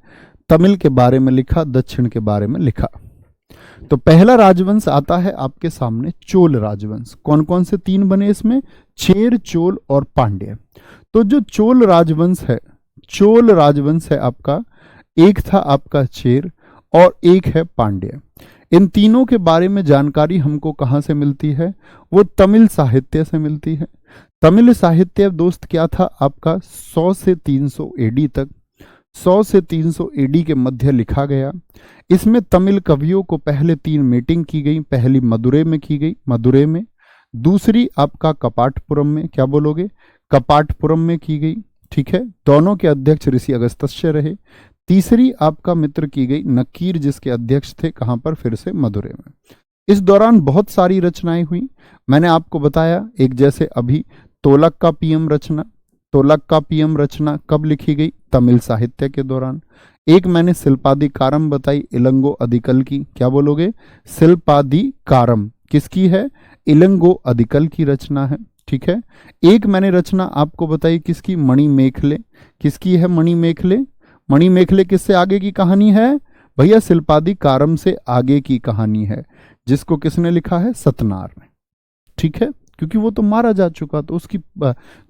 तमिल के बारे में लिखा, दक्षिण के बारे में लिखा। तो पहला राजवंश आता है आपके सामने, चोल राजवंश। कौन कौन से 3 बने इसमें? चेर, चोल और पांड्य। तो जो चोल राजवंश है आपका, एक था आपका चेर और एक है पांड्य। इन तीनों के बारे में जानकारी हमको कहां से मिलती है? वो तमिल साहित्य से मिलती है। तमिल साहित्य दोस्त क्या था आपका? 100 से 300 एडी तक, 100 से 300 एडी के मध्य लिखा गया। इसमें तमिल कवियों को पहले 3 मीटिंग की गई। पहली मदुरै में की गई, मदुरै में। दूसरी आपका कपाटपुरम में, क्या बोलोगे? कपाटपुरम में की गई। ठीक है। दोनों के अध्यक्ष ऋषि अगस्त्य रहे। तीसरी आपका मित्र की गई नकीर, जिसके अध्यक्ष थे कहां पर? फिर से मदुरै में। इस दौरान बहुत सारी रचनाएं हुई। मैंने आपको बताया, एक जैसे अभी तोलक्कापियम रचना कब लिखी गई? तमिल साहित्य के दौरान। एक मैंने शिल्पादिकारम बताई इलंगो अधिकल की, क्या बोलोगे? शिल्पादिकारम किसकी है? इलंगो अधिकल की रचना है, ठीक है। एक मैंने रचना आपको बताई किसकी? मणिमेखले, किसकी है? मणिमेखले। मणिमेखले किससे आगे की कहानी है भैया? शिल्पादिकारम से आगे की कहानी है, जिसको किसने लिखा है? सतनार ने, ठीक है, क्योंकि वो तो मारा जा चुका, तो उसकी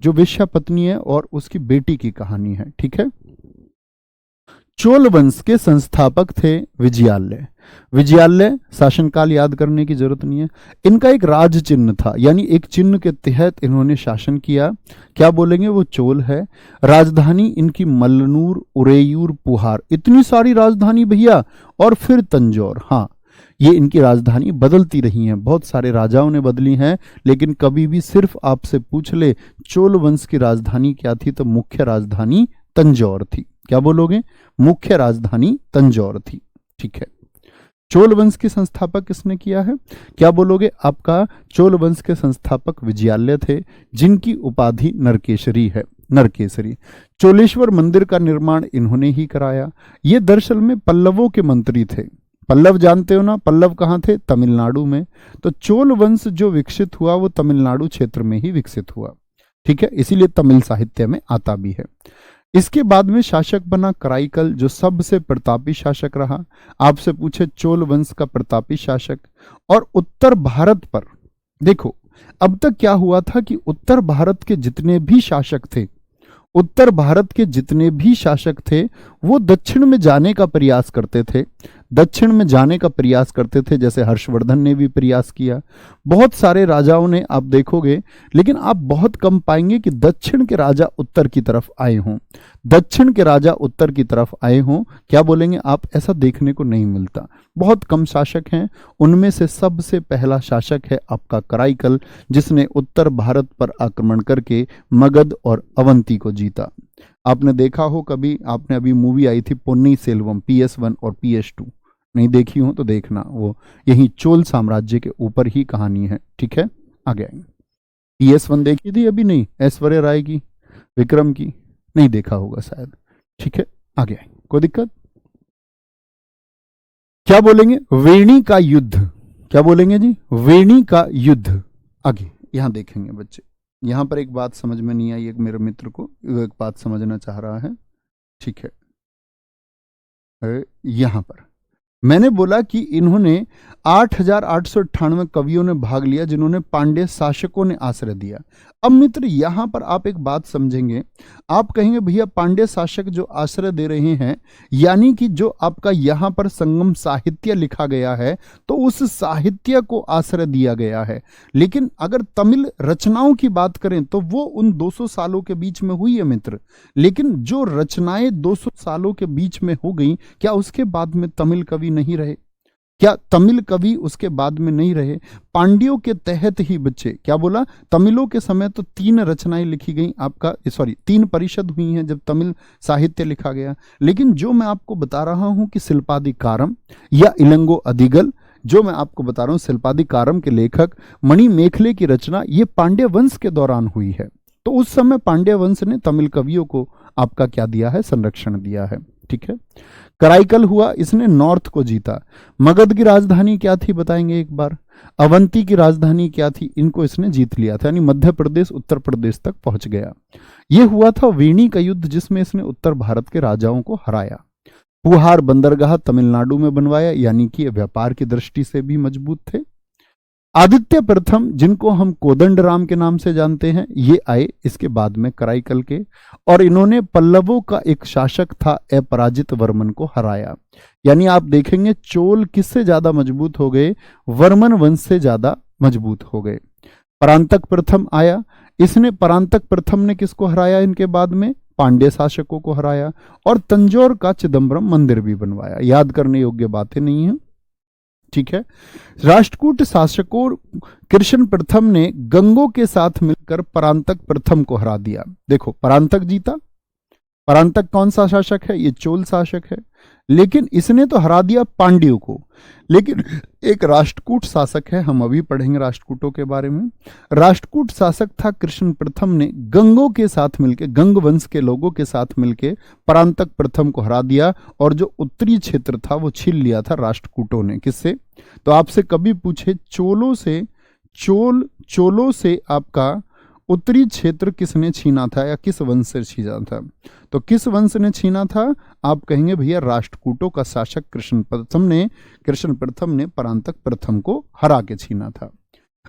जो वेश्या पत्नी है और उसकी बेटी की कहानी है, ठीक है। चोल वंश के संस्थापक थे विजयालय। विजयालय शासनकाल याद करने की जरूरत नहीं है। इनका एक राज चिन्ह था, यानी एक चिन्ह के तहत इन्होंने शासन किया। क्या बोलेंगे? वो चोल है। राजधानी इनकी मल्लनूर, उरेयूर, पुहार, इतनी सारी राजधानी भैया, और फिर तंजौर। हाँ, ये इनकी राजधानी बदलती रही हैं, बहुत सारे राजाओं ने बदली हैं, लेकिन कभी भी सिर्फ आपसे पूछ ले चोल वंश की राजधानी क्या थी, तो मुख्य राजधानी तंजौर थी। क्या बोलोगे? मुख्य राजधानी तंजौर थी, ठीक है। चोल वंश के संस्थापक किसने किया है? क्या बोलोगे? आपका चोल वंश के संस्थापक विजयालय थे, जिनकी उपाधि नरकेसरी है, नरकेसरी। चोलेश्वर मंदिर का निर्माण इन्होंने ही कराया। ये दरअसल में पल्लवों के मंत्री थे। पल्लव जानते हो ना? पल्लव कहाँ थे? तमिलनाडु में। तो चोल वंश जो विकसित हुआ वो तमिलनाडु क्षेत्र में ही विकसित हुआ, ठीक है, इसीलिए तमिल साहित्य में आता भी है। इसके बाद में शासक बना कराईकल, जो सबसे प्रतापी शासक रहा। आपसे पूछे चोल वंश का प्रतापी शासक। और उत्तर भारत पर देखो, अब तक क्या हुआ था कि उत्तर भारत के जितने भी शासक थे, उत्तर भारत के जितने भी शासक थे, वो दक्षिण में जाने का प्रयास करते थे, दक्षिण में जाने का प्रयास करते थे। जैसे हर्षवर्धन ने भी प्रयास किया, बहुत सारे राजाओं ने, आप देखोगे, लेकिन आप बहुत कम पाएंगे कि दक्षिण के राजा उत्तर की तरफ आए हों, दक्षिण के राजा उत्तर की तरफ आए हों। क्या बोलेंगे आप? ऐसा देखने को नहीं मिलता, बहुत कम शासक हैं। उनमें से सबसे पहला शासक है आपका कराईकल, जिसने उत्तर भारत पर आक्रमण करके मगध और अवंती को जीता। आपने देखा हो कभी, आपने अभी मूवी आई थी पोन्नी सेल्वम, PS1 और PS2, नहीं देखी हो तो देखना, वो यही चोल साम्राज्य के ऊपर ही कहानी है, ठीक है। आगे आएंगे। PS1 देखी थी अभी? नहीं, ऐश्वर्या राय की, विक्रम की, नहीं देखा होगा शायद, ठीक है। आगे आएंगे, कोई दिक्कत? क्या बोलेंगे? वेणी का युद्ध। क्या बोलेंगे जी? वेणी का युद्ध। आगे यहां देखेंगे बच्चे, यहां पर एक बात समझ में नहीं आई, एक मेरे मित्र को एक बात समझना चाह रहा है, ठीक है। यहां पर मैंने बोला कि इन्होंने 8,898 कवियों ने भाग लिया, जिन्होंने पांड्य शासकों ने आश्रय दिया। अब मित्र यहां पर आप एक बात समझेंगे, आप कहेंगे भैया पांड्य शासक जो आश्रय दे रहे हैं, यानी कि जो आपका यहां पर संगम साहित्य लिखा गया है, तो उस साहित्य को आश्रय दिया गया है। लेकिन अगर तमिल रचनाओं की बात करें तो वो उन 200 सालों के बीच में हुई है मित्र। लेकिन जो रचनाएं 200 सालों के बीच में हो गई, क्या उसके बाद में तमिल कवि नहीं रहे? क्या तमिल कवि उसके बाद में नहीं रहे? पांड्यों के तहत ही बच्चे, क्या बोला, तमिलों के समय तो 3 रचनाएं लिखी गई, आपका 3 परिषद हुई हैं जब तमिल साहित्य लिखा गया। लेकिन जो मैं आपको बता रहा हूं कि शिल्पादिकारम या इलंगो अधिगल, जो मैं आपको बता रहा हूं शिल्पादिकारम के लेखक मणिमेखले की रचना, ये पांड्य वंश के दौरान हुई है। तो उस समय पांड्य वंश ने तमिल कवियों को आपका क्या दिया है? संरक्षण दिया है, ठीक है। कराईकल हुआ, इसने नॉर्थ को जीता। मगध की राजधानी क्या थी बताएंगे एक बार? अवंती की राजधानी क्या थी? इनको इसने जीत लिया था, यानी मध्य प्रदेश उत्तर प्रदेश तक पहुंच गया। यह हुआ था वेणी का युद्ध, जिसमें इसने उत्तर भारत के राजाओं को हराया। पुहार बंदरगाह तमिलनाडु में बनवाया, यानी कि व्यापार की दृष्टि से भी मजबूत थे। आदित्य प्रथम, जिनको हम कोदंड राम के नाम से जानते हैं, ये आए इसके बाद में कराईकल के, और इन्होंने पल्लवों का एक शासक था अपराजित वर्मन को हराया। यानी आप देखेंगे चोल किससे ज्यादा मजबूत हो गए? वर्मन वंश से ज्यादा मजबूत हो गए। परांतक प्रथम आया, इसने परांतक प्रथम ने किसको हराया? इनके बाद में पांड्य शासकों को हराया, और तंजौर का चिदम्बरम मंदिर भी बनवाया। याद करने योग्य बातें नहीं है, ठीक है। राष्ट्रकूट शासकों कृष्ण प्रथम ने गंगों के साथ मिलकर परांतक प्रथम को हरा दिया। देखो परांतक जीता। परांतक कौन सा शासक है? ये चोल शासक है। लेकिन इसने तो हरा दिया पांड्यों को। लेकिन एक राष्ट्रकूट शासक है, हम अभी पढ़ेंगे राष्ट्रकूटों के बारे में। राष्ट्रकूट शासक था कृष्ण प्रथम ने गंगों के साथ मिलके, गंग वंश के लोगों के साथ मिलके परांतक प्रथम को हरा दिया, और जो उत्तरी क्षेत्र था वो छीन लिया था राष्ट्रकूटों ने। किससे? तो आपसे कभी पूछे चोलों से आपका उत्तरी क्षेत्र किसने छीना था या किस वंश से छीना था? तो किस वंश ने छीना था? आप कहेंगे भैया राष्ट्रकूटों का शासक कृष्ण प्रथम ने परांतक प्रथम को हरा के छीना था।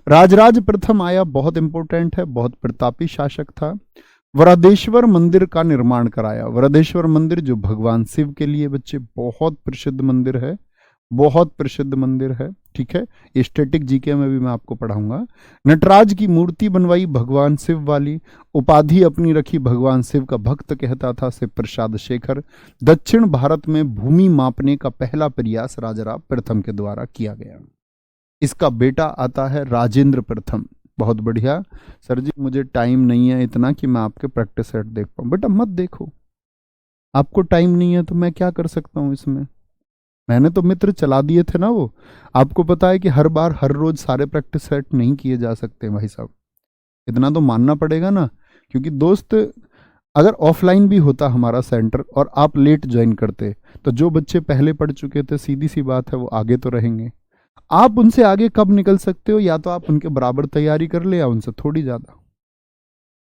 राजराज प्रथम आया, बहुत इंपॉर्टेंट है, बहुत प्रतापी शासक था। वृहदेश्वर मंदिर का निर्माण कराया। वृहदेश्वर मंदिर जो भगवान शिव के लिए बच्चे बहुत प्रसिद्ध मंदिर है, बहुत प्रसिद्ध मंदिर है, ठीक है। स्टैटिक जीके में भी मैं आपको पढ़ाऊंगा। नटराज की मूर्ति बनवाई भगवान शिव वाली, उपाधि अपनी रखी भगवान शिव का भक्त कहता था शिव प्रसाद शेखर। दक्षिण भारत में भूमि मापने का पहला प्रयास राजाराम प्रथम के द्वारा किया गया। इसका बेटा आता है राजेंद्र प्रथम। बहुत बढ़िया सर जी, मुझे टाइम नहीं है इतना कि मैं आपके प्रैक्टिस सेट देख पाऊं। बेटा मत देखो, आपको टाइम नहीं है तो मैं क्या कर सकता हूं इसमें? मैंने तो मित्र चला दिए थे ना वो। आपको पता है कि हर बार हर रोज सारे प्रैक्टिस सेट नहीं किए जा सकते भाई साहब, इतना तो मानना पड़ेगा ना। क्योंकि दोस्त अगर ऑफलाइन भी होता हमारा सेंटर और आप लेट ज्वाइन करते तो जो बच्चे पहले पढ़ चुके थे, सीधी सी बात है वो आगे तो रहेंगे। आप उनसे आगे कब निकल सकते हो? या तो आप उनके बराबर तैयारी कर ले या उनसे थोड़ी ज्यादा।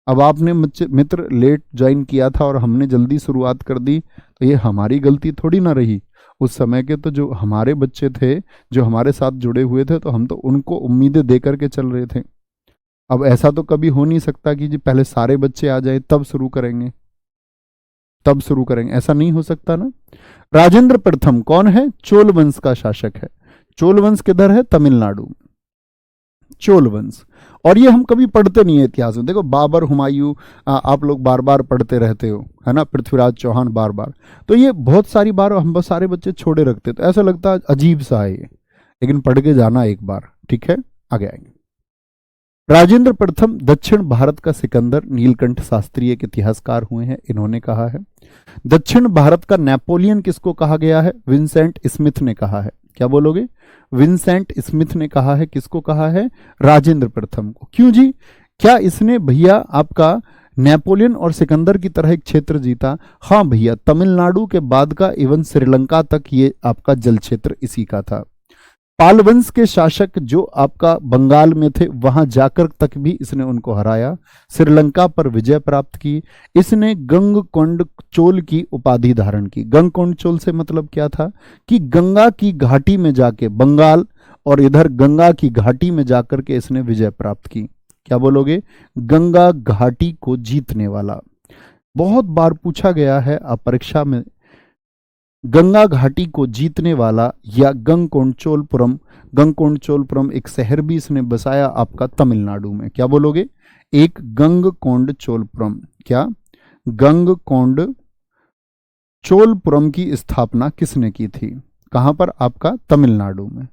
अब आपने मित्र लेट ज्वाइन किया था और हमने जल्दी शुरुआत कर दी तो ये हमारी गलती थोड़ी ना रही। उस समय के तो जो हमारे बच्चे थे, जो हमारे साथ जुड़े हुए थे, तो हम तो उनको उम्मीदें दे करके चल रहे थे। अब ऐसा तो कभी हो नहीं सकता कि जी पहले सारे बच्चे आ जाए तब शुरू करेंगे, ऐसा नहीं हो सकता ना। राजेंद्र प्रथम कौन है? चोल वंश का शासक है। चोल वंश किधर है? तमिलनाडु। चोल वंश। और ये हम कभी पढ़ते नहीं है इतिहास में। देखो बाबर, हुमायूं, आप लोग बार बार पढ़ते रहते हो, है ना, पृथ्वीराज चौहान बार बार, तो ये बहुत सारी बार हम बस सारे बच्चे छोड़े रखते, तो ऐसा लगता है अजीब सा है ये, लेकिन पढ़ के जाना एक बार, ठीक है। आगे आएंगे। राजेंद्र प्रथम दक्षिण भारत का सिकंदर, नीलकंठ शास्त्री एक इतिहासकार हुए हैं, इन्होंने कहा है। दक्षिण भारत का नेपोलियन किसको कहा गया है? विंसेंट स्मिथ ने कहा है। क्या बोलोगे? विंसेंट स्मिथ ने कहा है। किसको कहा है? राजेंद्र प्रथम को। क्यों जी? क्या इसने भैया आपका नेपोलियन और सिकंदर की तरह एक क्षेत्र जीता? हाँ भैया, तमिलनाडु के बाद का इवन श्रीलंका तक ये आपका जल क्षेत्र इसी का था। पाल वंश के शासक जो आपका बंगाल में थे वहां जाकर तक भी इसने उनको हराया, श्रीलंका पर विजय प्राप्त की। इसने गंगकोंड चोल की उपाधि धारण की। गंगकोंड चोल से मतलब क्या था कि गंगा की घाटी में जाके, बंगाल और इधर गंगा की घाटी में जाकर के इसने विजय प्राप्त की। क्या बोलोगे? गंगा घाटी को जीतने वाला। बहुत बार पूछा गया है आप परीक्षा में, गंगा घाटी को जीतने वाला या गंगकोंडचोलपुरम। गंगकोंडचोलपुरम एक शहर भी इसने बसाया आपका तमिलनाडु में। क्या बोलोगे? एक गंगकोंडचोलपुरम। क्या? गंगकोंडचोलपुरम की स्थापना किसने की थी? कहां पर? आपका तमिलनाडु में।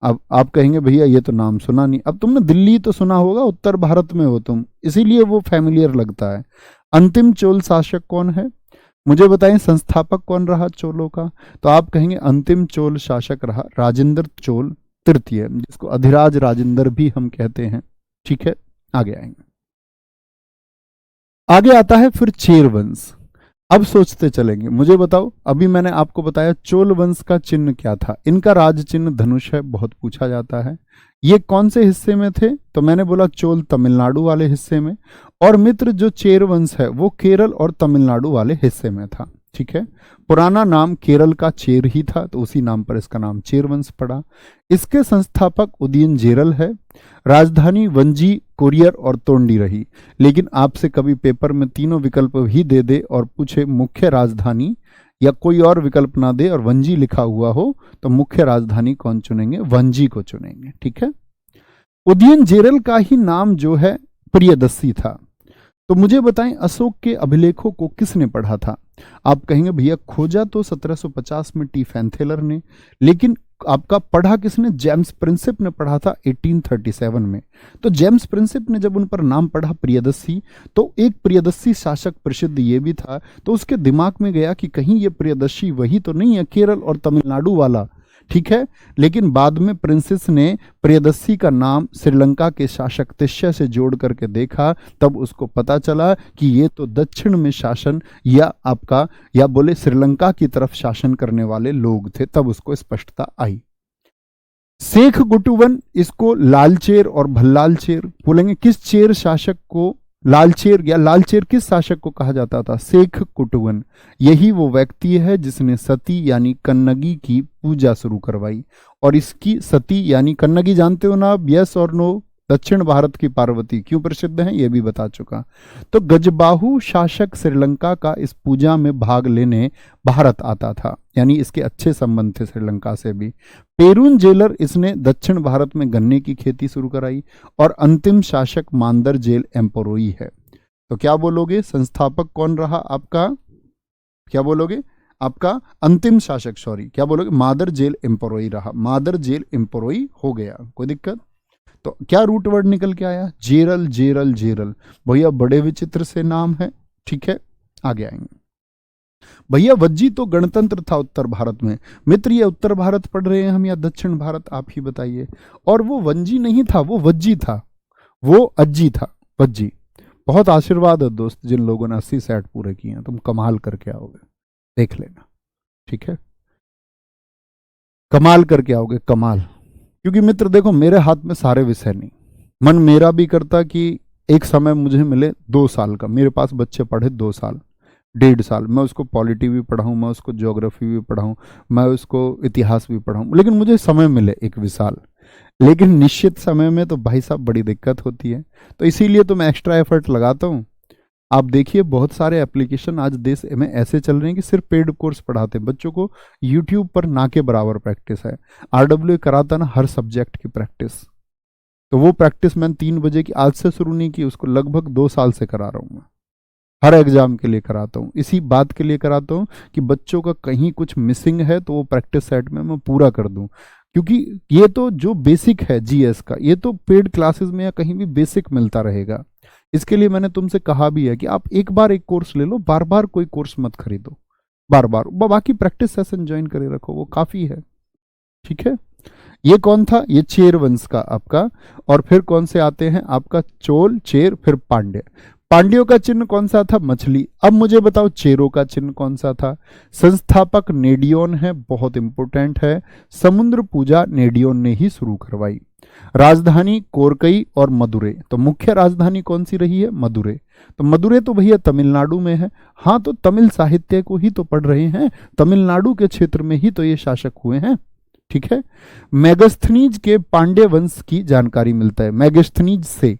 अब आप कहेंगे भैया ये तो नाम सुना नहीं। अब तुमने दिल्ली तो सुना होगा, उत्तर भारत में हो तुम, इसीलिए वो फैमिलियर लगता है। अंतिम चोल शासक कौन है? मुझे बताएं, संस्थापक कौन रहा चोलों का? तो आप कहेंगे अंतिम चोल शासक रहा राजेंद्र चोल तृतीय, जिसको अधिराज राजेंद्र भी हम कहते हैं, ठीक है। आगे आएंगे। आगे आता है फिर चेर वंश। अब सोचते चलेंगे। मुझे बताओ, अभी मैंने आपको बताया चोल वंश का चिन्ह क्या था। इनका राज चिन्ह धनुष है, बहुत पूछा जाता है। ये कौन से हिस्से में थे? तो मैंने बोला चोल तमिलनाडु वाले हिस्से में, और मित्र जो चेर वंश है वो केरल और तमिलनाडु वाले हिस्से में था, ठीक है। पुराना नाम केरल का चेर ही था, तो उसी नाम पर इसका नाम चेर वंश पड़ा। इसके संस्थापक उदयनजेरल है। राजधानी वंजी, कोरियर और तोंडी रही। लेकिन आपसे कभी पेपर में तीनों विकल्प ही दे दे और पूछे मुख्य राजधानी या कोई और विकल्प ना दे और वंजी लिखा हुआ हो, तो मुख्य राजधानी कौन चुनेंगे? वंजी को चुनेंगे, ठीक है। उदयनजेरल का ही नाम जो है प्रियदर्शी था। तो मुझे बताएं, अशोक के अभिलेखों को किसने पढ़ा था? आप कहेंगे भैया खोजा तो 1750 में टी फैंथेलर ने, लेकिन आपका पढ़ा किसने? जेम्स प्रिंसिप ने पढ़ा था 1837 में। तो जेम्स प्रिंसिप ने जब उन पर नाम पढ़ा प्रियदर्शी, तो एक प्रियदर्शी शासक प्रसिद्ध ये भी था, तो उसके दिमाग में गया कि कहीं ये प्रियदर्शी वही तो नहीं है केरल और तमिलनाडु वाला, ठीक है। लेकिन बाद में प्रिंसेस ने प्रियदर्शी का नाम श्रीलंका के शासक तिष्य से जोड़ करके देखा, तब उसको पता चला कि ये तो दक्षिण में शासन या आपका या बोले श्रीलंका की तरफ शासन करने वाले लोग थे, तब उसको स्पष्टता आई। शेख गुटुवन, इसको लालचेर और भल्लाल चेर बोलेंगे। किस चेर शासक को लालचेर या लालचेर किस शासक को कहा जाता था? शेख कुटुवन। यही वो व्यक्ति है जिसने सती यानी कन्नगी की पूजा शुरू करवाई। और इसकी सती यानी कन्नगी जानते हो ना आप? यस और नो? दक्षिण भारत की पार्वती क्यों प्रसिद्ध है ये भी बता चुका। तो गजबाहु शासक श्रीलंका का इस पूजा में भाग लेने भारत आता था, यानी इसके अच्छे संबंध थे श्रीलंका से भी। पेरून जेलर, इसने दक्षिण भारत में गन्ने की खेती शुरू कराई। और अंतिम शासक मांदर जेल एम्पोरोई है। तो क्या बोलोगे? संस्थापक कौन रहा आपका? क्या बोलोगे? आपका अंतिम शासक, सॉरी क्या बोलोगे? मादर जेल एम्पोरोई रहा। मादर जेल एम्पोरोई हो गया, कोई दिक्कत? तो क्या रूट वर्ड निकल के आया? जेरल जेरल जेरल। भैया बड़े विचित्र से नाम है, ठीक है। आगे आएंगे। भैया वज्जी तो गणतंत्र था उत्तर भारत में। मित्र ये उत्तर भारत पढ़ रहे हैं हम या दक्षिण भारत, आप ही बताइए। और वो वंजी नहीं था, वो वज्जी था, वो अज्जी था, वज्जी। बहुत आशीर्वाद है दोस्त जिन लोगों ने 80 सेट पूरे किए हैं, तुम कमाल करके आओगे, देख लेना, ठीक है। कमाल करके आओगे, कमाल। क्योंकि मित्र देखो, मेरे हाथ में सारे विषय नहीं। मन मेरा भी करता कि एक समय मुझे मिले 2 साल का, मेरे पास बच्चे पढ़े 2 साल 1.5 साल, मैं उसको पॉलिटी भी पढ़ाऊँ, मैं उसको ज्योग्राफी भी पढ़ाऊँ, मैं उसको इतिहास भी पढ़ाऊँ, लेकिन मुझे समय मिले एक विशाल। लेकिन निश्चित समय में तो भाई साहब बड़ी दिक्कत होती है। तो इसीलिए तो मैं एक्स्ट्रा एफर्ट लगाता हूँ। आप देखिए बहुत सारे एप्लीकेशन आज देश में ऐसे चल रहे हैं कि सिर्फ पेड कोर्स पढ़ाते हैं बच्चों को। यूट्यूब पर ना के बराबर प्रैक्टिस है। RWA कराता ना हर सब्जेक्ट की प्रैक्टिस, तो वो प्रैक्टिस मैंने 3 बजे की आज से शुरू नहीं की, उसको लगभग 2 साल से करा रहा हूँ मैं। हर एग्जाम के लिए कराता हूँ, इसी बात के लिए कराता हूँ कि बच्चों का कहीं कुछ मिसिंग है तो वो प्रैक्टिस सेट में मैं पूरा कर दूँ। क्योंकि ये तो जो बेसिक है जीएस का, ये तो पेड क्लासेस में या कहीं भी बेसिक मिलता रहेगा। इसके लिए मैंने तुमसे कहा भी है कि आप एक बार एक कोर्स ले लो, बार बार कोई कोर्स मत खरीदो, बार बार बाकी प्रैक्टिस सेशन ज्वाइन करे रखो, वो काफी है, ठीक है। ये कौन था? ये चेर वंश का आपका। और फिर कौन से आते हैं आपका? चोल, चेर, फिर पांड्य। पांड्यों का चिन्ह कौन सा था? मछली। अब मुझे बताओ चेरों का चिन्ह कौन सा था? संस्थापक नेडियोन है, बहुत इंपोर्टेंट है। समुद्र पूजा नेडियोन ने ही शुरू करवाई। राजधानी कोरकई और मदुरै। तो मुख्य राजधानी कौन सी रही है? मदुरै। तो मदुरै तो भैया तमिलनाडु में है। हाँ, तो तमिल साहित्य को ही तो पढ़ रहे हैं, तमिलनाडु के क्षेत्र में ही तो ये शासक हुए हैं, ठीक है। मेगस्थनीज के पांड्य वंश की जानकारी मिलता है मेगस्थनीज से।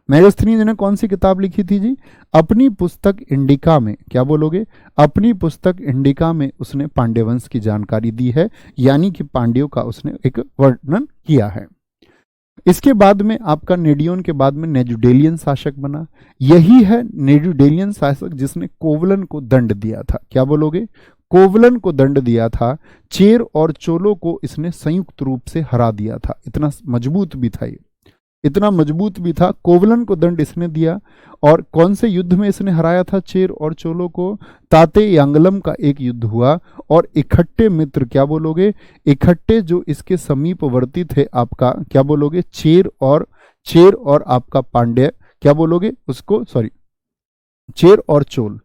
मेगस्थनीज ने कौन सी किताब लिखी थी जी? अपनी पुस्तक इंडिका में। क्या बोलोगे? अपनी पुस्तक इंडिका में उसने पांड्य वंश की जानकारी दी है, यानी कि पांड्यों का उसने एक वर्णन किया है। इसके बाद में आपका नेडियोन के बाद में नेजुडेलियन शासक बना। यही है नेजुडेलियन शासक जिसने कोवलन को दंड दिया था। क्या बोलोगे? कोवलन को दंड दिया था। चेर और चोलों को इसने संयुक्त रूप से हरा दिया था। इतना मजबूत भी था ये, इतना मजबूत भी था। कोवलन को दंड इसने दिया। और कौन से युद्ध में इसने हराया था चेर और चोलों को? ताते यांगलम का एक युद्ध हुआ। और इकट्ठे मित्र, क्या बोलोगे? इकट्ठे जो इसके समीपवर्ती थे आपका, क्या बोलोगे? चेर और आपका पांड्य, क्या बोलोगे उसको? सॉरी, चेर और चोल।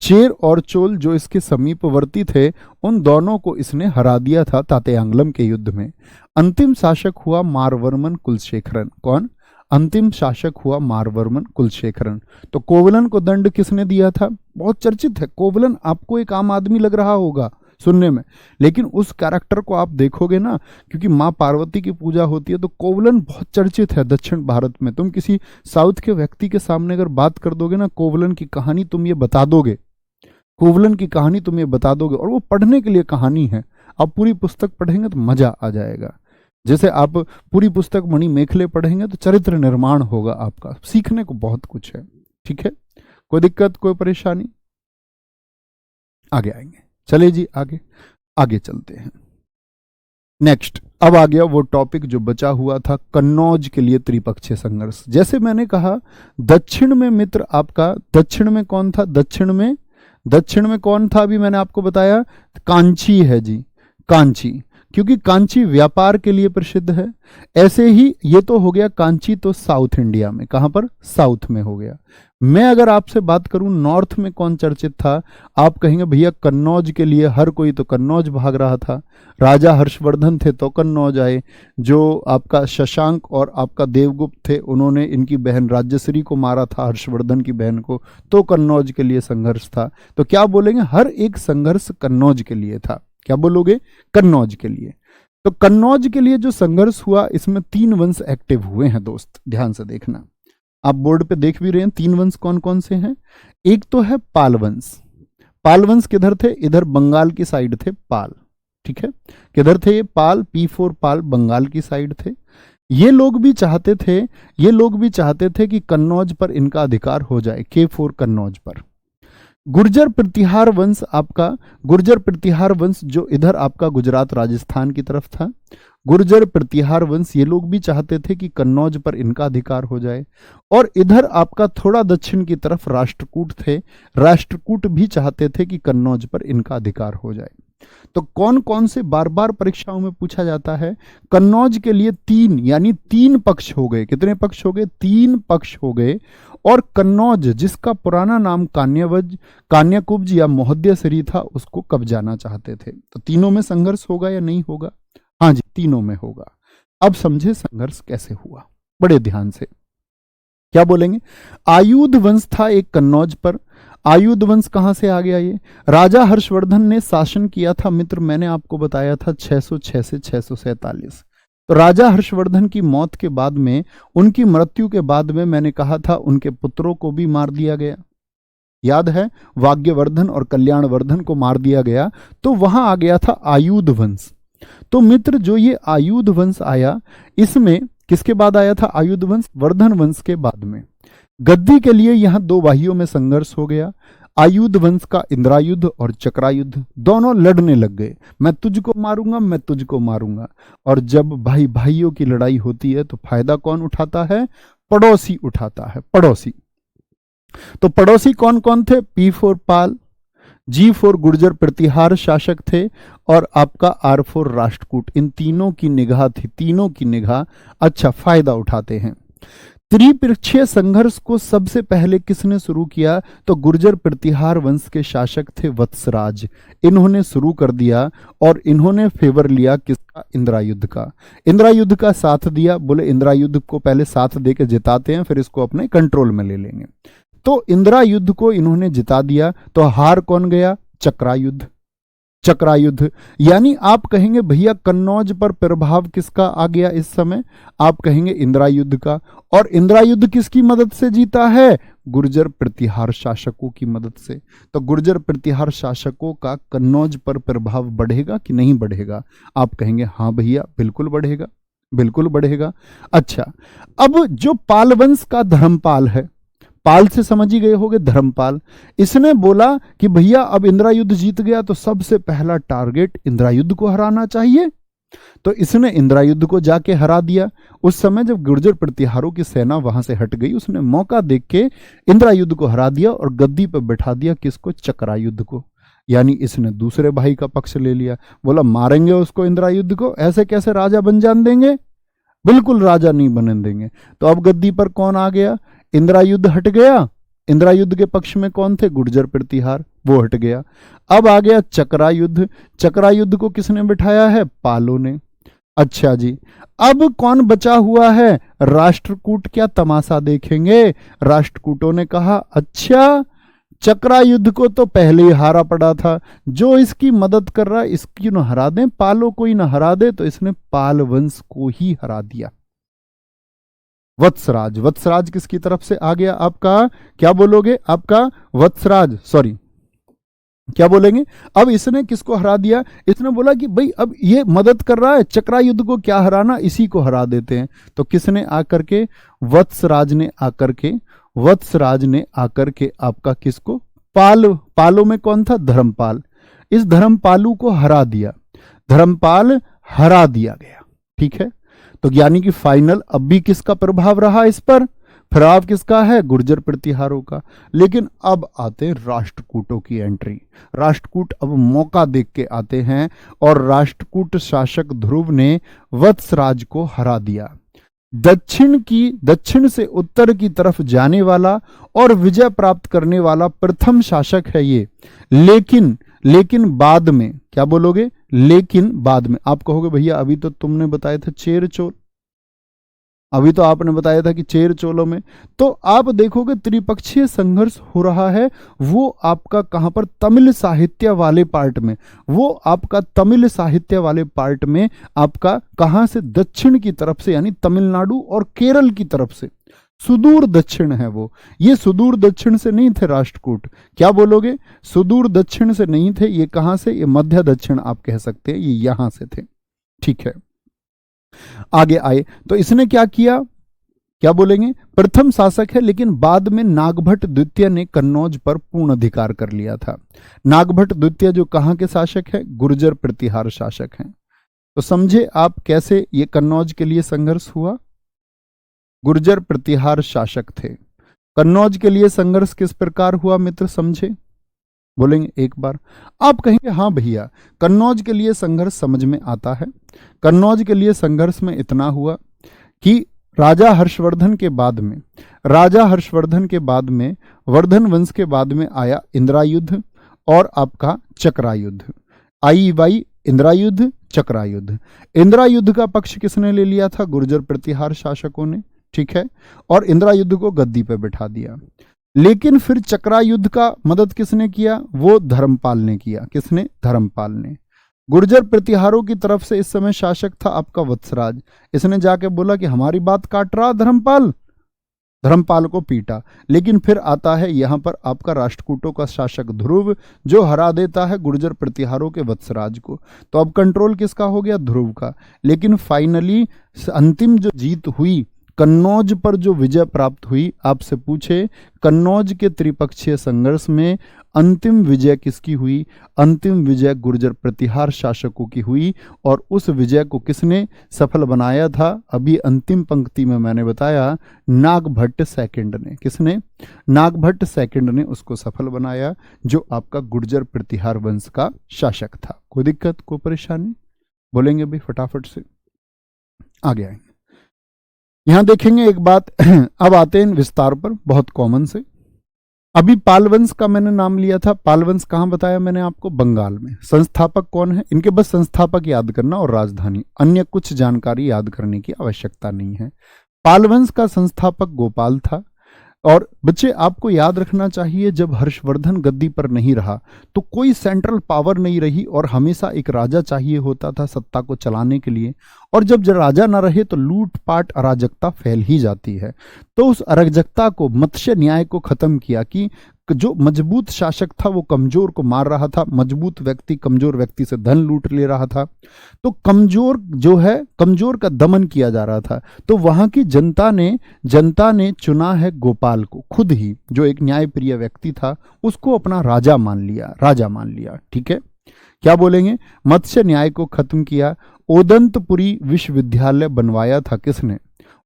चेर और चोल जो इसके समीपवर्ती थे, उन दोनों को इसने हरा दिया था तातेयांगलम के युद्ध में। अंतिम शासक हुआ मारवर्मन कुलशेखरन। कौन? अंतिम शासक हुआ मारवर्मन कुलशेखरन। तो कोवलन को दंड किसने दिया था? बहुत चर्चित है कोवलन। आपको एक आम आदमी लग रहा होगा सुनने में, लेकिन उस कैरेक्टर को आप देखोगे ना, क्योंकि माँ पार्वती की पूजा होती है, तो कोवलन बहुत चर्चित है दक्षिण भारत में। तुम किसी साउथ के व्यक्ति के सामने अगर बात कर दोगे ना, कोवलन की कहानी तुम ये बता दोगे, कोवलन की कहानी तुम ये बता दोगे, और वो पढ़ने के लिए कहानी है। आप पूरी पुस्तक पढ़ेंगे तो मजा आ जाएगा। जैसे आप पूरी पुस्तक मणि मेखले पढ़ेंगे तो चरित्र निर्माण होगा आपका, सीखने को बहुत कुछ है, ठीक है। कोई दिक्कत, कोई परेशानी? आगे आएंगे, चले जी आगे, आगे चलते हैं। नेक्स्ट, अब आ गया वो टॉपिक जो बचा हुआ था, कन्नौज के लिए त्रिपक्षीय संघर्ष। जैसे मैंने कहा दक्षिण में मित्र आपका, दक्षिण में कौन था, दक्षिण में कौन था, अभी मैंने आपको बताया कांची है जी, कांची, क्योंकि कांची व्यापार के लिए प्रसिद्ध है। ऐसे ही ये तो हो गया कांची, तो साउथ इंडिया में, कहां पर, साउथ में हो गया। मैं अगर आपसे बात करूं नॉर्थ में कौन चर्चित था, आप कहेंगे भैया कन्नौज के लिए हर कोई तो कन्नौज भाग रहा था, राजा हर्षवर्धन थे तो कन्नौज आए, जो आपका शशांक और आपका देवगुप्त थे उन्होंने इनकी बहन राज्यश्री को मारा था, हर्षवर्धन की बहन को, तो कन्नौज के लिए संघर्ष था। तो क्या बोलेंगे, हर एक संघर्ष कन्नौज के लिए था। क्या बोलोगे, कन्नौज के लिए। तो कन्नौज के लिए जो संघर्ष हुआ इसमें 3 वंश एक्टिव हुए हैं दोस्त, ध्यान से देखना, आप बोर्ड पे देख भी रहे हैं 3 वंश कौन कौन से हैं। एक तो है पाल वंश। पाल वंश किधर थे, इधर बंगाल की साइड थे पाल, ठीक है, किधर थे ये पाल, P4 पाल बंगाल की साइड थे। ये लोग भी चाहते थे कि कन्नौज पर इनका अधिकार हो जाए, K4 कन्नौज पर। गुर्जर प्रतिहार वंश आपका, गुर्जर प्रतिहार वंश जो इधर आपका गुजरात राजस्थान की तरफ था, गुर्जर प्रतिहार वंश ये लोग भी चाहते थे कि कन्नौज पर इनका अधिकार हो जाए। और इधर आपका थोड़ा दक्षिण की तरफ राष्ट्रकूट थे, राष्ट्रकूट भी चाहते थे कि कन्नौज पर इनका अधिकार हो जाए। तो कौन कौन से बार बार परीक्षाओं में पूछा जाता है, कन्नौज के लिए 3 यानी 3 पक्ष हो गए, कितने पक्ष हो गए, 3 पक्ष हो गए। और कन्नौज जिसका पुराना नाम कान्याकुब्ज या मोहद्यसरी था उसको कब्जाना चाहते थे। तो तीनों में संघर्ष होगा या नहीं होगा, हाँ जी तीनों में होगा। अब समझे संघर्ष कैसे हुआ, बड़े ध्यान से, क्या बोलेंगे, आयुध वंश था एक कन्नौज पर। आयुध वंश कहां से आ गया, ये राजा हर्षवर्धन ने शासन किया था मित्र, मैंने आपको बताया था 606 से 647। तो राजा हर्षवर्धन की मौत के बाद में, उनकी मृत्यु के बाद में मैंने कहा था उनके पुत्रों को भी मार दिया गया, याद है, वाग्यवर्धन और कल्याणवर्धन को मार दिया गया। तो वहां आ गया था आयुध वंश। तो मित्र जो ये आयुध वंश आया, इसमें किसके बाद आया था आयुध वंश, वर्धन वंश के बाद में। गद्दी के लिए यहां 2 भाइयों में संघर्ष हो गया, आयुध वंश का इंद्रायुद्ध और चक्रायुद्ध, दोनों लड़ने लग गए, मैं तुझको मारूंगा, मैं तुझको मारूंगा। और जब भाई भाइयों की लड़ाई होती है तो फायदा कौन उठाता है, पड़ोसी उठाता है, पड़ोसी। तो पड़ोसी कौन कौन थे, P4 पाल, G4 गुर्जर प्रतिहार शासक थे, और आपका R4 राष्ट्रकूट। इन तीनों की निगाह थी, तीनों की निगाह, अच्छा फायदा उठाते हैं। त्रिपक्षीय संघर्ष को सबसे पहले किसने शुरू किया, तो गुर्जर प्रतिहार वंश के शासक थे वत्सराज, इन्होंने शुरू कर दिया। और इन्होंने फेवर लिया किसका, इंद्रायुद्ध का, इंद्रायुद्ध का साथ दिया, बोले इंद्रायुद्ध को पहले साथ देके जिताते हैं फिर इसको अपने कंट्रोल में ले लेंगे। तो इंद्रायुद्ध को इन्होंने जिता दिया। तो हार कौन गया, चक्रायुद्ध, चक्रायुद्ध। यानी आप कहेंगे भैया कन्नौज पर प्रभाव किसका आ गया इस समय, आप कहेंगे इंद्रायुद्ध का। और इंद्रायुद्ध किसकी मदद से जीता है, गुर्जर प्रतिहार शासकों की मदद से। तो गुर्जर प्रतिहार शासकों का कन्नौज पर प्रभाव बढ़ेगा कि नहीं बढ़ेगा, आप कहेंगे हाँ भैया बिल्कुल बढ़ेगा, बिल्कुल बढ़ेगा। अच्छा, अब जो पाल वंश का धर्मपाल है, पाल से समझ ही गए होंगे, धर्मपाल, इसने बोला कि भैया अब इंद्रायुद्ध जीत गया तो सबसे पहला टारगेट इंद्रायुद्ध को हराना चाहिए। तो इसने इंद्रायुद्ध को जाके हरा दिया। उस समय जब गुर्जर प्रतिहारों की सेना वहां से हट गई, उसने मौका देख के इंद्रायुद्ध को हरा दिया और गद्दी पर बैठा दिया किसको, चक्रायुद्ध को। यानी इसने दूसरे भाई का पक्ष ले लिया, बोला मारेंगे उसको इंद्रायुद्ध को, ऐसे कैसे राजा बन जान देंगे, बिल्कुल राजा नहीं बनने देंगे। तो अब गद्दी पर कौन आ गया, इंद्रायुद्ध हट गया, इंद्रायुद्ध के पक्ष में कौन थे, गुर्जर प्रतिहार, वो हट गया। अब आ गया चक्रायुद्ध, चक्रायुद्ध को किसने बिठाया है, पालों ने। अच्छा जी, अब कौन बचा हुआ है, राष्ट्रकूट, क्या तमाशा देखेंगे। राष्ट्रकूटों ने कहा अच्छा चक्रायुद्ध को तो पहले ही हारा पड़ा था, जो इसकी मदद कर रहा है इसकी न हरा दें, पालों को ही न हरा दे। तो इसने पाल वंश को ही हरा दिया। वत्सराज, वत्सराज किसकी तरफ से आ गया आपका, क्या बोलोगे, आपका वत्सराज, सॉरी क्या बोलेंगे। अब इसने किसको हरा दिया, इसने बोला कि भाई अब ये मदद कर रहा है चक्रायुद्ध को, क्या हराना, इसी को हरा देते हैं। तो किसने आकर के, वत्सराज ने आकर के, वत्सराज ने आकर के आपका किसको, पालों में कौन था, धर्मपाल, इस धर्मपालू को हरा दिया। धर्मपाल हरा दिया गया। ठीक है, तो यानी कि फाइनल अब भी किसका प्रभाव रहा इस पर? प्रभाव किसका है? गुर्जर प्रतिहारों का। लेकिन अब आते राष्ट्रकूटों की एंट्री। राष्ट्रकूट अब मौका देख के आते हैं और राष्ट्रकूट शासक ध्रुव ने वत्सराज को हरा दिया। दक्षिण से उत्तर की तरफ जाने वाला और विजय प्राप्त करने वाला प्रथम शासक है ये। लेकिन बाद में क्या बोलोगे? लेकिन बाद में आप कहोगे भैया अभी तो तुमने बताया था चेर चोल, अभी तो आपने बताया था कि चेर चोलों में, तो आप देखोगे त्रिपक्षीय संघर्ष हो रहा है। वो आपका कहां पर? तमिल साहित्य वाले पार्ट में। वो आपका तमिल साहित्य वाले पार्ट में आपका कहां से? दक्षिण की तरफ से, यानी तमिलनाडु और केरल की तरफ से। सुदूर दक्षिण है वो। ये सुदूर दक्षिण से नहीं थे राष्ट्रकूट। क्या बोलोगे? सुदूर दक्षिण से नहीं थे। ये कहां से? ये मध्य दक्षिण आप कह सकते हैं, ये यहां से थे। ठीक है, आगे आए तो इसने क्या किया? क्या बोलेंगे? प्रथम शासक है, लेकिन बाद में नागभट्ट द्वितीय ने कन्नौज पर पूर्ण अधिकार कर लिया था। नागभट्ट द्वितीय जो कहां के शासक है? गुर्जर प्रतिहार शासक हैं। तो समझे आप कैसे ये कन्नौज के लिए संघर्ष हुआ? गुर्जर प्रतिहार शासक थे। कन्नौज के लिए संघर्ष किस प्रकार हुआ मित्र, समझे? बोलेंगे एक बार। आप कहेंगे हाँ भैया कन्नौज के लिए संघर्ष समझ में आता है। कन्नौज के लिए संघर्ष में इतना हुआ कि राजा हर्षवर्धन के बाद में वर्धन वंश के बाद में आया इंद्रायुद्ध और आपका चक्रायुद्ध। आई इंद्रायुद्ध, चक्रायुद्ध। इंद्रायुद्ध का पक्ष किसने ले लिया था? गुर्जर प्रतिहार शासकों ने। ठीक है, और इंद्रायुद्ध को गद्दी पे बिठा दिया। लेकिन फिर चक्रायुद्ध का मदद किसने किया? वो धर्मपाल ने किया। किसने? धर्मपाल ने। गुर्जर प्रतिहारों की तरफ से इस समय शासक था आपका वत्सराज। इसने जाके बोला कि हमारी बात काट रहा धर्मपाल, धर्मपाल को पीटा। लेकिन फिर आता है यहां पर आपका राष्ट्रकूटों का शासक ध्रुव, जो हरा देता है गुर्जर प्रतिहारों के वत्सराज को। तो अब कंट्रोल किसका हो गया? ध्रुव का। लेकिन फाइनली अंतिम जो जीत हुई, कन्नौज पर जो विजय प्राप्त हुई, आपसे पूछे कन्नौज के त्रिपक्षीय संघर्ष में अंतिम विजय किसकी हुई? अंतिम विजय गुर्जर प्रतिहार शासकों की हुई। और उस विजय को किसने सफल बनाया था? अभी अंतिम पंक्ति में मैंने बताया, नागभट्ट सेकंड ने। किसने? नागभट्ट सेकंड ने उसको सफल बनाया, जो आपका गुर्जर प्रतिहार वंश का शासक था। कोई दिक्कत, कोई परेशानी? बोलेंगे भाई फटाफट से, आगे आएंगे। यहां देखेंगे एक बात। अब आते हैं विस्तार पर, बहुत कॉमन से। अभी पालवंश का मैंने नाम लिया था। पालवंश कहां बताया मैंने आपको? बंगाल में। संस्थापक कौन है इनके? बस संस्थापक याद करना और राजधानी, अन्य कुछ जानकारी याद करने की आवश्यकता नहीं है। पालवंश का संस्थापक गोपाल था। और बच्चे आपको याद रखना चाहिए, जब हर्षवर्धन गद्दी पर नहीं रहा तो कोई सेंट्रल पावर नहीं रही और हमेशा एक राजा चाहिए होता था सत्ता को चलाने के लिए। और जब राजा ना रहे तो लूटपाट अराजकता फैल ही जाती है। तो उस अराजकता को, मत्स्य न्याय को खत्म किया कि जो मजबूत शासक था वो कमजोर को मार रहा था, मजबूत व्यक्ति कमजोर व्यक्ति से धन लूट ले रहा था। तो कमजोर जो है, कमजोर का दमन किया जा रहा था। तो वहां की जनता ने चुना है गोपाल को, खुद ही, जो एक न्यायप्रिय व्यक्ति था, उसको अपना राजा मान लिया। ठीक है, क्या बोलेंगे? मत्स्य न्याय को खत्म किया। ओदंतपुरी विश्वविद्यालय बनवाया था किसने?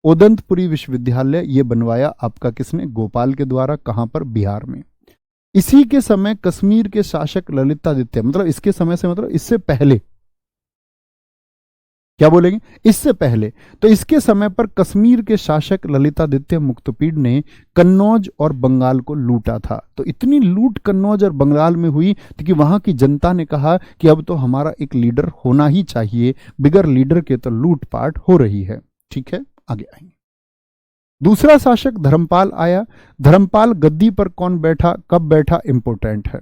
ओदंतपुरी विश्वविद्यालय ये बनवाया आपका किसने? गोपाल के द्वारा। कहां पर? बिहार में। इसी के समय कश्मीर के शासक ललितादित्य, मतलब इसके समय से मतलब इससे पहले, क्या बोलेंगे? इससे पहले। तो इसके समय पर कश्मीर के शासक ललितादित्य मुक्तपीड़ ने कन्नौज और बंगाल को लूटा था। तो इतनी लूट कन्नौज और बंगाल में हुई कि वहां की जनता ने कहा कि अब तो हमारा एक लीडर होना ही चाहिए, बिगर लीडर के तो लूटपाट हो रही है। ठीक है, आगे आएंगे। दूसरा शासक धर्मपाल आया। धर्मपाल गद्दी पर कौन बैठा, कब बैठा, इंपोर्टेंट है।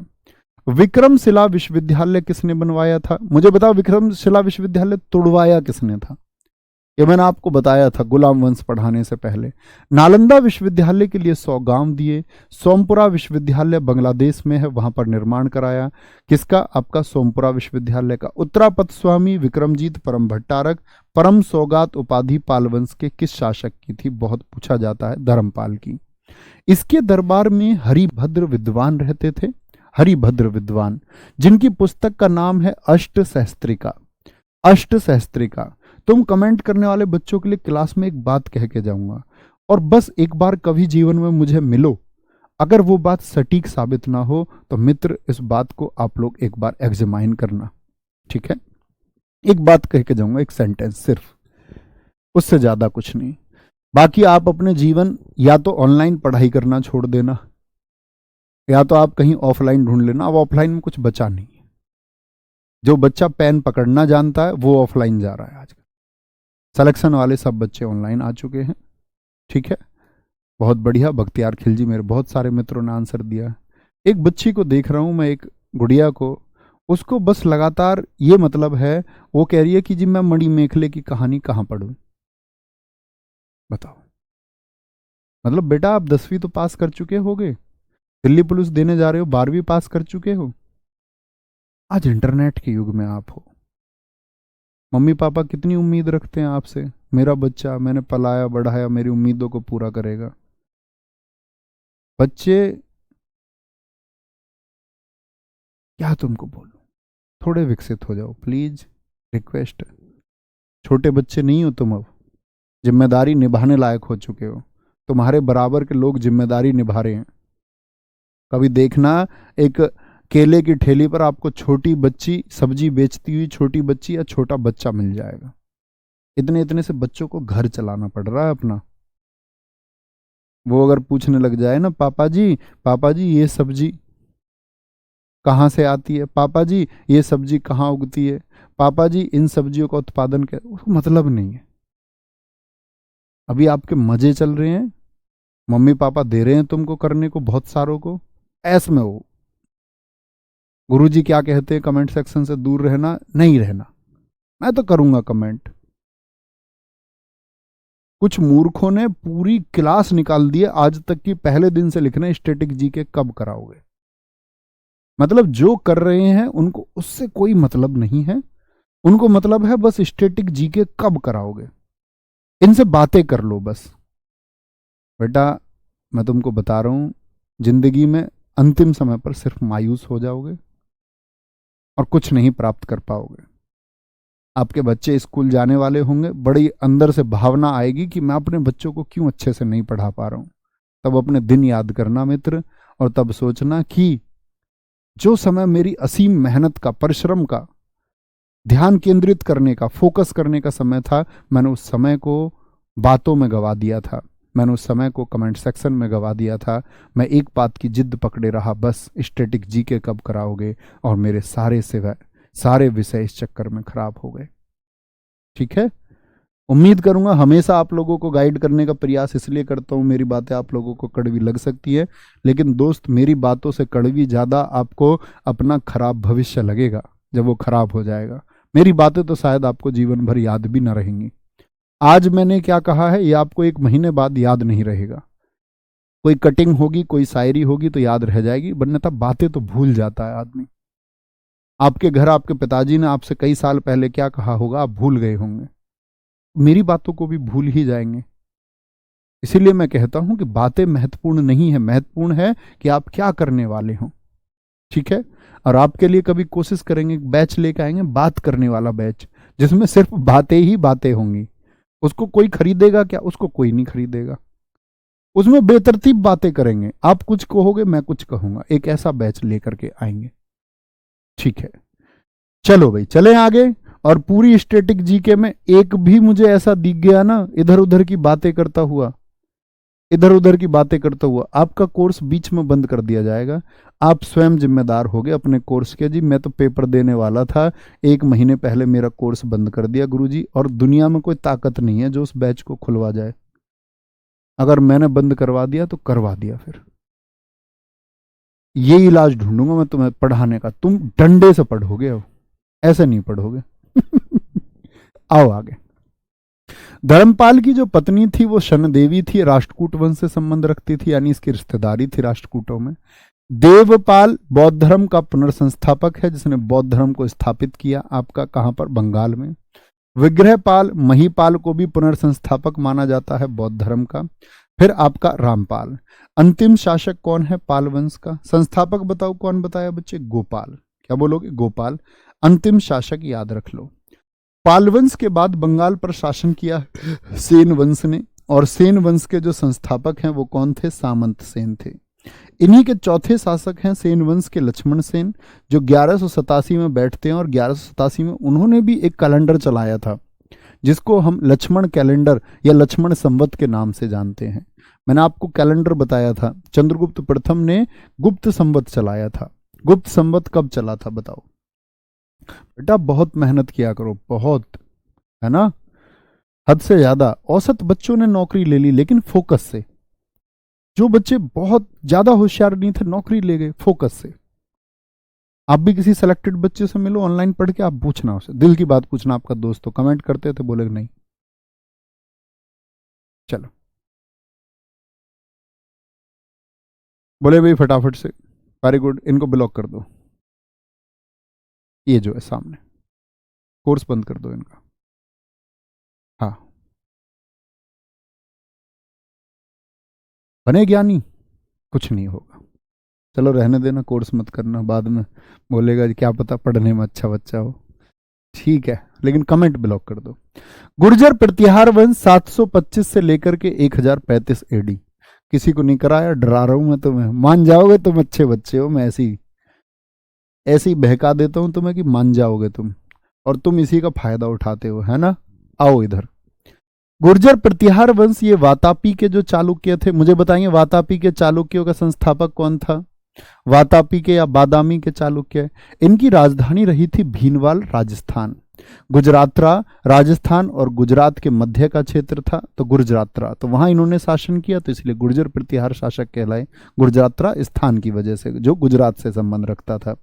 विक्रमशिला विश्वविद्यालय किसने बनवाया था? मुझे बताओ, विक्रमशिला विश्वविद्यालय तोड़वाया किसने था? ये मैंने आपको बताया था गुलाम वंश पढ़ाने से पहले। नालंदा विश्वविद्यालय के लिए 100 गांव दिए। सोमपुरा विश्वविद्यालय बांग्लादेश में है, वहां पर निर्माण कराया। किसका? आपका सोमपुरा विश्वविद्यालय का। उत्तरापद स्वामी विक्रमजीत परम भट्टारक। परम सौगात उपाधि पालवंश के किस शासक की थी? बहुत पूछा जाता है, धर्मपाल की। इसके दरबार में हरिभद्र विद्वान रहते थे। हरिभद्र विद्वान, जिनकी पुस्तक का नाम है अष्ट सहस्त्रिका। अष्ट सहस्त्रिका। तुम कमेंट करने वाले बच्चों के लिए क्लास में एक बात कह के जाऊंगा, और बस एक बार कभी जीवन में मुझे मिलो, अगर वो बात सटीक साबित ना हो तो मित्र इस बात को आप लोग एक बार एग्जामाइन करना, ठीक है। एक बात कह के जाऊंगा, एक सेंटेंस सिर्फ, उससे ज्यादा कुछ नहीं। बाकी आप अपने जीवन या तो ऑनलाइन पढ़ाई करना छोड़ देना, या तो आप कहीं ऑफलाइन ढूंढ लेना। अब ऑफलाइन में कुछ बचा नहीं है। जो बच्चा पेन पकड़ना जानता है वो ऑफलाइन जा रहा है आजकल। सिलेक्शन वाले सब बच्चे ऑनलाइन आ चुके हैं, ठीक है। बहुत बढ़िया, बख्तियार खिलजी, मेरे बहुत सारे मित्रों ने आंसर दिया। एक बच्ची को देख रहा हूं मैं, एक गुड़िया को, उसको बस लगातार ये मतलब है, वो कह रही है कि जी मैं मणि मेखले की कहानी कहां पढ़ूं। बताओ, मतलब बेटा आप 10वीं तो पास कर चुके होगे, दिल्ली पुलिस देने जा रहे हो, 12वीं पास कर चुके हो, आज इंटरनेट के युग में आप हो। मम्मी पापा कितनी उम्मीद रखते हैं आपसे, मेरा बच्चा, मैंने पलाया बढ़ाया, मेरी उम्मीदों को पूरा करेगा। बच्चे, क्या तुमको बोलूं, थोड़े विकसित हो जाओ प्लीज, रिक्वेस्ट है। छोटे बच्चे नहीं हो तुम, अब जिम्मेदारी निभाने लायक हो चुके हो। तुम्हारे बराबर के लोग जिम्मेदारी निभा रहे हैं। कभी देखना, एक केले की ठेली पर आपको छोटी बच्ची सब्जी बेचती हुई छोटी बच्ची या छोटा बच्चा मिल जाएगा। इतने इतने से बच्चों को घर चलाना पड़ रहा है अपना। वो अगर पूछने लग जाए ना, पापा जी ये सब्जी कहाँ से आती है, पापा जी ये सब्जी कहाँ उगती है, पापा जी इन सब्जियों का उत्पादन क्या, उसको मतलब नहीं है। अभी आपके मजे चल रहे हैं, मम्मी पापा दे रहे हैं तुमको करने को बहुत सारों को, ऐस में हो। गुरुजी क्या कहते हैं, कमेंट सेक्शन से दूर रहना, नहीं रहना। मैं तो करूंगा कमेंट। कुछ मूर्खों ने पूरी क्लास निकाल दी है आज तक की, पहले दिन से लिखना स्टैटिक जीके कब कराओगे। मतलब जो कर रहे हैं उनको उससे कोई मतलब नहीं है, उनको मतलब है बस स्टैटिक जीके कब कराओगे, इनसे बातें कर लो बस। बेटा मैं तुमको बता रहा हूं, जिंदगी में अंतिम समय पर सिर्फ मायूस हो जाओगे और कुछ नहीं प्राप्त कर पाओगे। आपके बच्चे स्कूल जाने वाले होंगे, बड़ी अंदर से भावना आएगी कि मैं अपने बच्चों को क्यों अच्छे से नहीं पढ़ा पा रहा हूं। तब अपने दिन याद करना मित्र, और तब सोचना कि जो समय मेरी असीम मेहनत का, परिश्रम का, ध्यान केंद्रित करने का, फोकस करने का समय था, मैंने उस समय को बातों में गवा दिया था, मैंने उस समय को कमेंट सेक्शन में गवा दिया था। मैं एक बात की जिद पकड़े रहा, बस स्टैटिक जीके कब कराओगे, और मेरे सारे विषय इस चक्कर में खराब हो गए। ठीक है, उम्मीद करूंगा हमेशा आप लोगों को गाइड करने का प्रयास इसलिए करता हूं, मेरी बातें आप लोगों को कड़वी लग सकती है, लेकिन दोस्त मेरी बातों से कड़वी ज्यादा आपको अपना खराब भविष्य लगेगा जब वो खराब हो जाएगा। मेरी बातें तो शायद आपको जीवन भर याद भी ना रहेंगी। आज मैंने क्या कहा है ये आपको 1 महीने बाद याद नहीं रहेगा। कोई कटिंग होगी, कोई शायरी होगी तो याद रह जाएगी, वरना तब बातें तो भूल जाता है आदमी। आपके घर आपके पिताजी ने आपसे कई साल पहले क्या कहा होगा आप भूल गए होंगे, मेरी बातों को भी भूल ही जाएंगे। इसीलिए मैं कहता हूं कि बातें महत्वपूर्ण नहीं है, महत्वपूर्ण है कि आप क्या करने वाले हो। ठीक है, और आपके लिए कभी कोशिश करेंगे, बैच लेकर आएंगे बात करने वाला बैच, जिसमें सिर्फ बातें ही बातें होंगी। उसको कोई खरीदेगा क्या, उसको कोई नहीं खरीदेगा। उसमें बेतरतीब बातें करेंगे, आप कुछ कहोगे मैं कुछ कहूंगा, एक ऐसा बैच लेकर के आएंगे। ठीक है, चलो भाई चले आगे। और पूरी स्टैटिक जीके में एक भी मुझे ऐसा दिख गया ना इधर उधर की बातें करता हुआ, आपका कोर्स बीच में बंद कर दिया जाएगा। आप स्वयं जिम्मेदार होगे अपने कोर्स के। जी मैं तो पेपर देने वाला था, 1 महीने पहले मेरा कोर्स बंद कर दिया गुरुजी, और दुनिया में कोई ताकत नहीं है जो उस बैच को खुलवा जाए। अगर मैंने बंद करवा दिया तो करवा दिया, फिर ये इलाज ढूंढूंगा मैं तुम्हें पढ़ाने का, तुम डंडे से पढ़ोगे, अब ऐसे नहीं पढ़ोगे। आओ आगे। धर्मपाल की जो पत्नी थी वो शनदेवी थी, राष्ट्रकूट वंश से संबंध रखती थी, यानी इसकी रिश्तेदारी थी राष्ट्रकूटों में। देवपाल बौद्ध धर्म का पुनर्संस्थापक है, जिसने बौद्ध धर्म को स्थापित किया आपका कहां पर, बंगाल में। विग्रहपाल महिपाल को भी पुनर्संस्थापक माना जाता है बौद्ध धर्म का। फिर आपका रामपाल। अंतिम शासक कौन है पाल वंश का, संस्थापक बताओ कौन बताया बच्चे, गोपाल। क्या बोलोगे, गोपाल। अंतिम शासक याद रख लो। पाल वंश के बाद बंगाल पर शासन किया सेन वंश ने, और सेन वंश के जो संस्थापक हैं वो कौन थे? सामंत सेन थे। इन्हीं के चौथे शासक हैं सेन वंश के लक्ष्मण सेन, जो 1187 में बैठते हैं, और 1187 में उन्होंने भी एक कैलेंडर चलाया था जिसको हम लक्ष्मण कैलेंडर या लक्ष्मण संवत के नाम से जानते हैं। मैंने आपको कैलेंडर बताया था, चंद्रगुप्त प्रथम ने गुप्त संवत चलाया था। गुप्त संवत कब चला था बताओ बेटा? बहुत मेहनत किया करो, बहुत, है ना, हद से ज्यादा। औसत बच्चों ने नौकरी ले ली, लेकिन फोकस से। जो बच्चे बहुत ज्यादा होशियार नहीं थे नौकरी ले गए फोकस से। आप भी किसी सेलेक्टेड बच्चे से मिलो ऑनलाइन पढ़ के, आप पूछना उसे, दिल की बात पूछना। आपका दोस्त तो कमेंट करते थे, बोले नहीं। चलो बोले भाई फटाफट से, वेरी गुड, इनको ब्लॉक कर दो। ये जो है सामने, कोर्स बंद कर दो इनका। हाँ, बने ज्ञानी, कुछ नहीं होगा। चलो रहने देना, कोर्स मत करना, बाद में बोलेगा क्या पता पढ़ने में अच्छा बच्चा हो। ठीक है, लेकिन कमेंट ब्लॉक कर दो। गुर्जर प्रतिहार वंश 725 से लेकर के 1035 एडी। किसी को नहीं कराया, डरा रहा हूं मैं तुम्हें, मान जाओगे तुम, अच्छे बच्चे हो। मैं ऐसी ऐसी बहका देता हूं तुम्हें कि मान जाओगे तुम, और तुम इसी का फायदा उठाते हो, है ना। आओ इधर। गुर्जर प्रतिहार वंश, ये वातापी के जो चालुक्य थे, मुझे बताइए वातापी के चालुक्यों का संस्थापक कौन था? वातापी के या बादामी के चालुक्य। इनकी राजधानी रही थी भीनवाल, राजस्थान। गुजरातरा राजस्थान और गुजरात के मध्य का क्षेत्र था, तो गुजरातरा, तो वहां इन्होंने शासन किया, तो इसलिए गुर्जर प्रतिहार शासक कहलाए। गुजरातरा स्थान की वजह से, जो गुजरात से संबंध रखता था।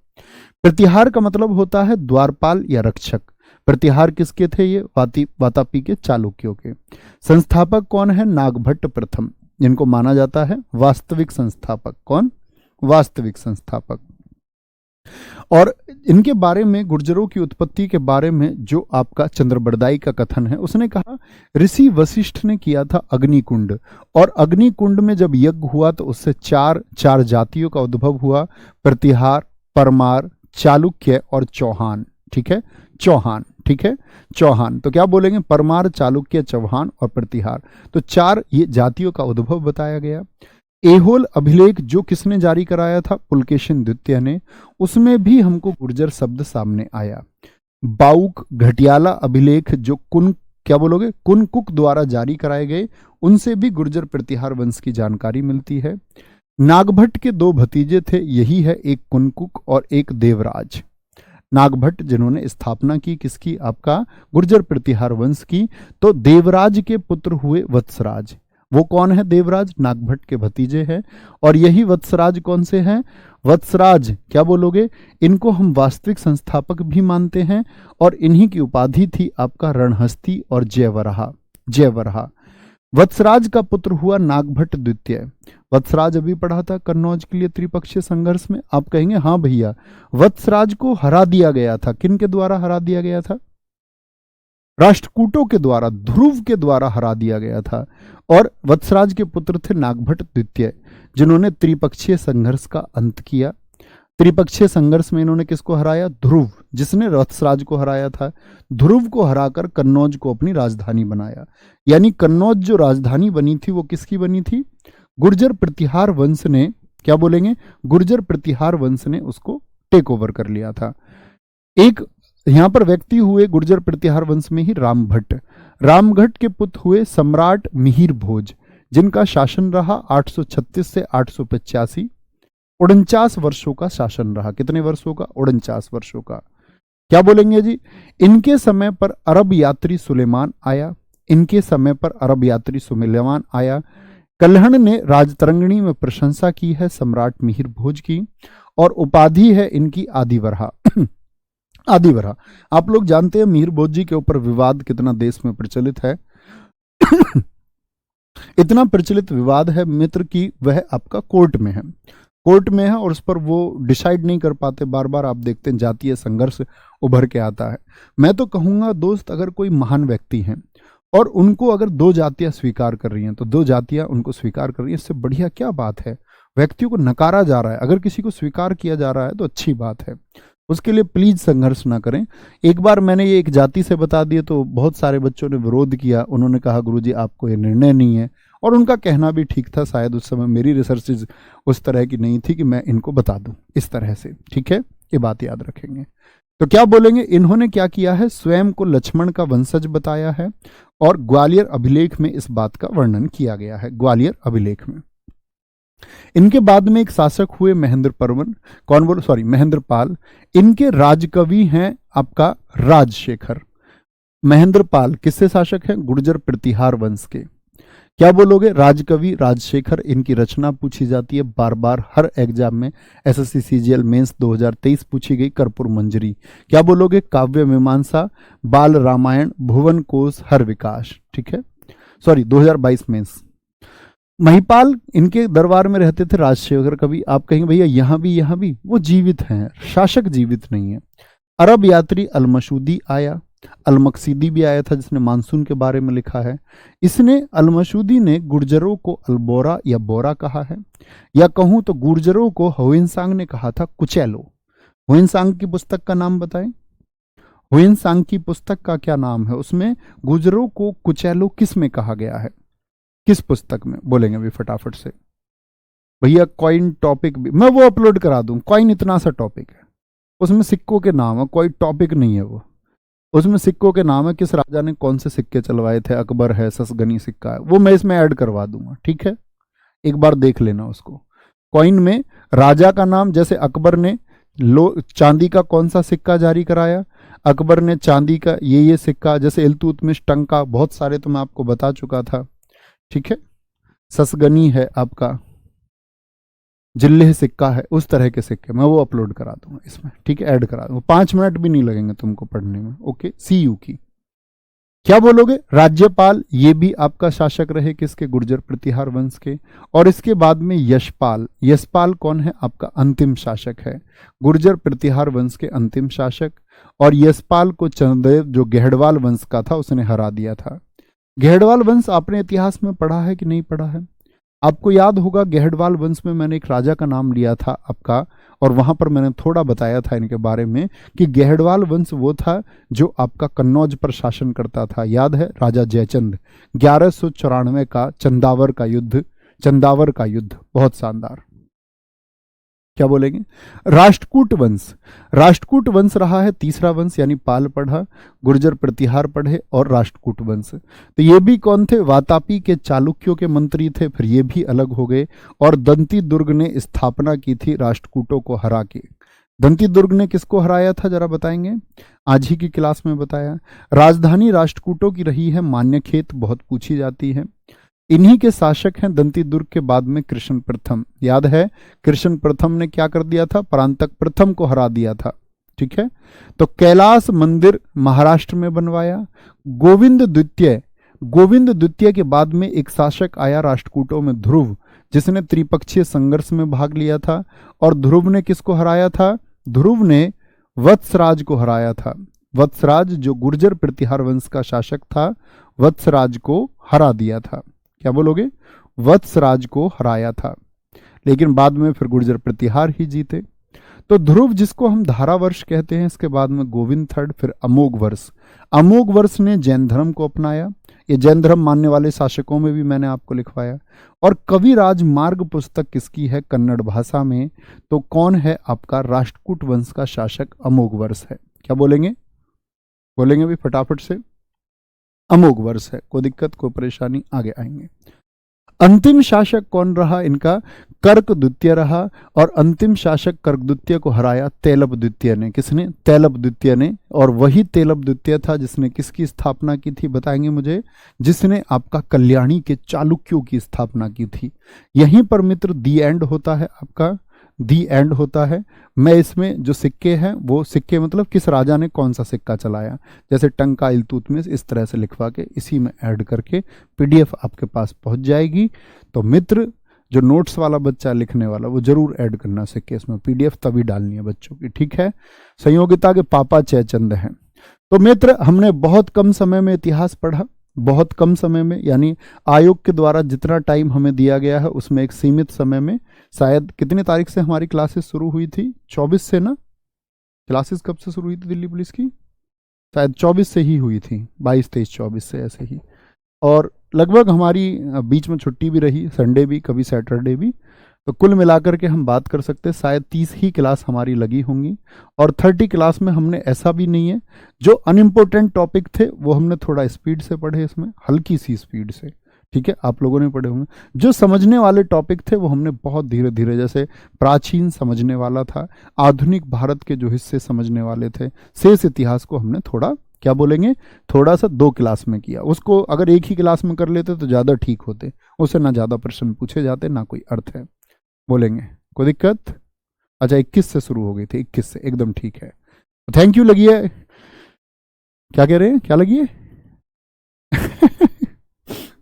प्रतिहार का मतलब होता है द्वारपाल या रक्षक। प्रतिहार किसके थे? ये वातापी के चालुक्यों के। संस्थापक कौन है? नागभट्ट प्रथम, जिनको माना जाता है वास्तविक संस्थापक। कौन? वास्तविक संस्थापक। और इनके बारे में, गुर्जरों की उत्पत्ति के बारे में जो आपका चंद्रबरदाई का कथन है, उसने कहा ऋषि वशिष्ठ ने किया था अग्निकुंड, और अग्निकुंड में जब यज्ञ हुआ तो उससे चार जातियों का उद्भव हुआ, प्रतिहार, परमार, चालुक्य और चौहान। ठीक है, चौहान, ठीक है, चौहान। तो क्या बोलेंगे? परमार, चालुक्य, चौहान और प्रतिहार। तो 4 ये जातियों का उद्भव बताया गया। एहोल अभिलेख जो किसने जारी कराया था? पुलकेशिन द्वितीय ने। उसमें भी हमको गुर्जर शब्द सामने आया। बाउक घटियाला अभिलेख जो क्या बोलोगे, कुनकुक द्वारा जारी कराए गए, उनसे भी गुर्जर प्रतिहार वंश की जानकारी मिलती है। नागभट्ट के 2 भतीजे थे, यही है, एक कुनकुक और एक देवराज। नागभट्ट जिन्होंने स्थापना की किसकी? आपका गुर्जर प्रतिहार वंश की। तो देवराज के पुत्र हुए वत्सराज। वो कौन है? देवराज नागभट्ट के भतीजे हैं। और यही वत्सराज कौन से हैं? वत्सराज क्या बोलोगे? इनको हम वास्तविक संस्थापक भी मानते हैं, और इन्हीं की उपाधि थी आपका रणहस्ती और जयवराहा। जयवराहा। वत्सराज का पुत्र हुआ नागभट्ट द्वितीय। वत्सराज अभी पढ़ा था कन्नौज के लिए त्रिपक्षीय संघर्ष में। आप कहेंगे हाँ भैया, वत्सराज को हरा दिया गया था। किन के द्वारा हरा दिया गया था? राष्ट्रकूटों के द्वारा, ध्रुव के द्वारा हरा दिया गया था। और वत्सराज के पुत्र थे नागभट्ट द्वितीय, जिन्होंने त्रिपक्षीय संघर्ष का अंत किया। त्रिपक्षीय संघर्ष में इन्होंने किसको हराया? ध्रुव, जिसने वत्सराज को हराया था। ध्रुव को हराकर कन्नौज को अपनी राजधानी बनाया। यानी कन्नौज जो राजधानी बनी थी वो किसकी बनी थी? गुर्जर प्रतिहार वंश ने, क्या बोलेंगे, गुर्जर प्रतिहार वंश ने उसको टेक ओवर कर लिया था। एक यहां पर व्यक्ति हुए गुर्जर प्रतिहार वंश में ही रामभट्ट। रामभट्ट के पुत्र हुए सम्राट मिहिर भोज, जिनका शासन रहा 836 से 885। 49 वर्षों का शासन रहा। कितने वर्षों का? 49 वर्षों का। क्या बोलेंगे जी? इनके समय पर अरब यात्री सुलेमान आया। इनके समय पर अरब यात्री सुलेमान आया। कल्हण ने राजतरंगिणी में प्रशंसा की है सम्राट मिहिर भोज की, और उपाधि है इनकी आदिवरहा। आदिवरहा। आप लोग जानते हैं मिहिर भोज जी के ऊपर विवाद कितना देश में प्रचलित है। इतना प्रचलित विवाद है मित्र की वह आपका कोर्ट में है। कोर्ट में है और उस पर वो डिसाइड नहीं कर पाते। बार बार आप देखते हैं जातीय संघर्ष उभर के आता है। मैं तो कहूंगा दोस्त, अगर कोई महान व्यक्ति हैं और उनको अगर 2 जातियां स्वीकार कर रही हैं तो 2 जातियां उनको स्वीकार कर रही हैं, इससे बढ़िया क्या बात है? व्यक्तियों को नकारा जा रहा है, अगर किसी को स्वीकार किया जा रहा है तो अच्छी बात है। उसके लिए प्लीज संघर्ष ना करें। एक बार मैंने ये एक जाति से बता दिए तो बहुत सारे बच्चों ने विरोध किया, उन्होंने कहा गुरुजी आपको ये निर्णय नहीं है, और उनका कहना भी ठीक था, शायद उस समय मेरी रिसर्चेज उस तरह की नहीं थी कि मैं इनको बता दूं इस तरह से, ठीक है, ये बात याद रखेंगे। तो क्या बोलेंगे, इन्होंने क्या किया है, स्वयं को लक्ष्मण का वंशज बताया है, और ग्वालियर अभिलेख में इस बात का वर्णन किया गया है, ग्वालियर अभिलेख में। इनके बाद में एक शासक हुए महेंद्र परवन, महेंद्र पाल। इनके राजकवि हैं आपका राजशेखर। महेंद्र पाल किससे शासक हैं, गुर्जर प्रतिहार वंश के। क्या बोलोगे, राजकवि राजशेखर, इनकी रचना पूछी जाती है बार बार हर एग्जाम में, एसएससी सीजीएल मेंस 2023 पूछी गई, कर्पूर मंजरी। क्या बोलोगे, काव्य मीमांसा, बाल रामायण, भुवन कोश, हर विकास, ठीक है, 2022 मेंस। महिपाल इनके दरबार में रहते थे राजशेखर कवि। आप कहेंगे भैया यहाँ भी, वो जीवित हैं, शासक जीवित नहीं है। अरब यात्री अलमशूदी आया, अलमकसीदी भी आया था जिसने मानसून के बारे में लिखा है। इसने, अलमशूदी ने गुर्जरों को अल्बोरा या बोरा कहा है, या कहूं तो गुर्जरों को हुइनसांग ने कहा था कुचैलो। हुइनसांग की पुस्तक का नाम बताएं, हुइनसांग की पुस्तक का क्या नाम है, उसमें गुर्जरों को कुचैलो किस में कहा गया है, किस पुस्तक में, बोलेंगे अभी फटाफट से। भैया कॉइन टॉपिक भी मैं वो अपलोड करा दूं, कॉइन इतना सा टॉपिक है, उसमें सिक्कों के नाम है, कोई टॉपिक नहीं है वो, उसमें सिक्कों के नाम है, किस राजा ने कौन से सिक्के चलवाए थे, अकबर है, ससगनी सिक्का है, वो मैं इसमें ऐड करवा दूंगा, ठीक है, एक बार देख लेना उसको। कॉइन में राजा का नाम, जैसे अकबर ने चांदी का कौन सा सिक्का जारी कराया, अकबर ने चांदी का ये सिक्का, जैसे इल्तुतमिश टंका, बहुत सारे तो मैं आपको बता चुका था, ठीक है, ससगनी है आपका, जिल्ले सिक्का है, उस तरह के सिक्के मैं वो अपलोड करा दूंगा इसमें, ठीक है, ऐड करा दूंगा, 5 मिनट भी नहीं लगेंगे तुमको पढ़ने में, ओके। सीयू की। क्या बोलोगे, राज्यपाल, ये भी आपका शासक रहे, किसके, गुर्जर प्रतिहार वंश के। और इसके बाद में यशपाल, यशपाल कौन है, आपका अंतिम शासक है, गुर्जर प्रतिहार वंश के अंतिम शासक। और यशपाल को चंद्रदेव जो गेहड़वाल वंश का था उसने हरा दिया था। गेहड़वाल वंश आपने इतिहास में पढ़ा है कि नहीं पढ़ा है, आपको याद होगा, गेहड़वाल वंश में मैंने एक राजा का नाम लिया था आपका, और वहां पर मैंने थोड़ा बताया था इनके बारे में कि गेहड़वाल वंश वो था जो आपका कन्नौज पर शासन करता था, याद है, राजा जयचंद। 1194 का चंदावर का युद्ध बहुत शानदार। क्या बोलेंगे, राष्ट्रकूट वंश, राष्ट्रकूट वंश रहा है तीसरा वंश, यानी पाल पढ़ा, गुर्जर प्रतिहार पढ़े, और राष्ट्रकूट वंश। तो ये भी कौन थे, वातापी के चालुक्यों के मंत्री थे, फिर ये भी अलग हो गए। और दंती दुर्ग ने स्थापना की थी राष्ट्रकूटों को हरा के। दंती दुर्ग ने किसको हराया था जरा बताएंगे, आज ही की क्लास में बताया। राजधानी राष्ट्रकूटों की रही है मान्यखेत, बहुत पूछी जाती है। इन्हीं के शासक हैं दंती दुर्ग के बाद में कृष्ण प्रथम, याद है, कृष्ण प्रथम ने क्या कर दिया था, परांतक प्रथम को हरा दिया था, ठीक है। तो कैलाश मंदिर महाराष्ट्र में बनवाया। गोविंद द्वितीय के बाद में एक शासक आया राष्ट्रकूटों में, ध्रुव, जिसने त्रिपक्षीय संघर्ष में भाग लिया था। और ध्रुव ने किसको हराया था, ध्रुव ने वत्सराज को हराया था। वत्सराज जो गुर्जर प्रतिहार वंश का शासक था, वत्सराज को हरा दिया था। क्या बोलोगे, वत्सराज को हराया था, लेकिन बाद में फिर गुर्जर प्रतिहार ही जीते। तो ध्रुव जिसको हम धारावर्ष कहते हैं, इसके बाद में गोविंद थर्ड, फिर अमोघ वर्ष ने जैन धर्म को अपनाया। ये जैन धर्म मानने वाले शासकों में भी मैंने आपको लिखवाया। और कविराज मार्ग पुस्तक किसकी है, कन्नड़ भाषा में, तो कौन है आपका राष्ट्रकूट वंश का शासक, अमोघ वर्ष है। क्या बोलेंगे भी फटाफट से, अमोघ वर्ष है, कोई दिक्कत कोई परेशानी, आगे आएंगे। अंतिम शासक कौन रहा इनका, कर्क द्वितीय रहा। और अंतिम शासक कर्क द्वितीय को हराया तैलब द्वितीय ने, किसने, तैलब द्वितीय ने। और वही तैलब द्वितीय था जिसने किसकी स्थापना की थी, बताएंगे मुझे, जिसने आपका कल्याणी के चालुक्यों की स्थापना की थी। यहीं पर मित्र दी एंड होता है, आपका दी एंड होता है। मैं इसमें जो सिक्के हैं, वो सिक्के मतलब किस राजा ने कौन सा सिक्का चलाया, जैसे टंका, इल्तुतमिश, इस तरह से लिखवा के इसी में ऐड करके पीडीएफ आपके पास पहुंच जाएगी। तो मित्र जो नोट्स वाला बच्चा लिखने वाला, वो जरूर ऐड करना सिक्के इसमें, पीडीएफ तभी डालनी है बच्चों की, ठीक है। संयोगिता के पापा जयचंद हैं। तो मित्र हमने बहुत कम समय में इतिहास पढ़ा, बहुत कम समय में, यानी आयोग के द्वारा जितना टाइम हमें दिया गया है उसमें एक सीमित समय में। शायद कितनी तारीख से हमारी क्लासेस शुरू हुई थी, 24 से ना, क्लासेस कब से शुरू हुई थी दिल्ली पुलिस की? शायद 24 से ही हुई थी, 22, 23, 24 से ऐसे ही। और लगभग हमारी बीच में छुट्टी भी रही, संडे भी, कभी सैटरडे भी। तो कुल मिलाकर के हम बात कर सकते हैं शायद 30 ही क्लास हमारी लगी होंगी। और 30 क्लास में हमने ऐसा भी नहीं है, जो अनइम्पोर्टेंट टॉपिक थे वो हमने थोड़ा स्पीड से पढ़े, इसमें हल्की सी स्पीड से, ठीक है, आप लोगों ने पढ़े होंगे। जो समझने वाले टॉपिक थे वो हमने बहुत धीरे धीरे, जैसे प्राचीन समझने वाला था, आधुनिक भारत के जो हिस्से समझने वाले थे, शेष इतिहास को हमने थोड़ा, क्या बोलेंगे, थोड़ा सा 2 क्लास में किया। उसको अगर एक ही क्लास में कर लेते तो ज़्यादा ठीक होते, उससे ना ज़्यादा प्रश्न पूछे जाते, ना कोई अर्थ है। बोलेंगे कोई दिक्कत? अच्छा, 21 से शुरू हो गई थी, 21 से, एकदम ठीक है। थैंक यू लगी है, क्या कह रहे हैं, क्या लगी है?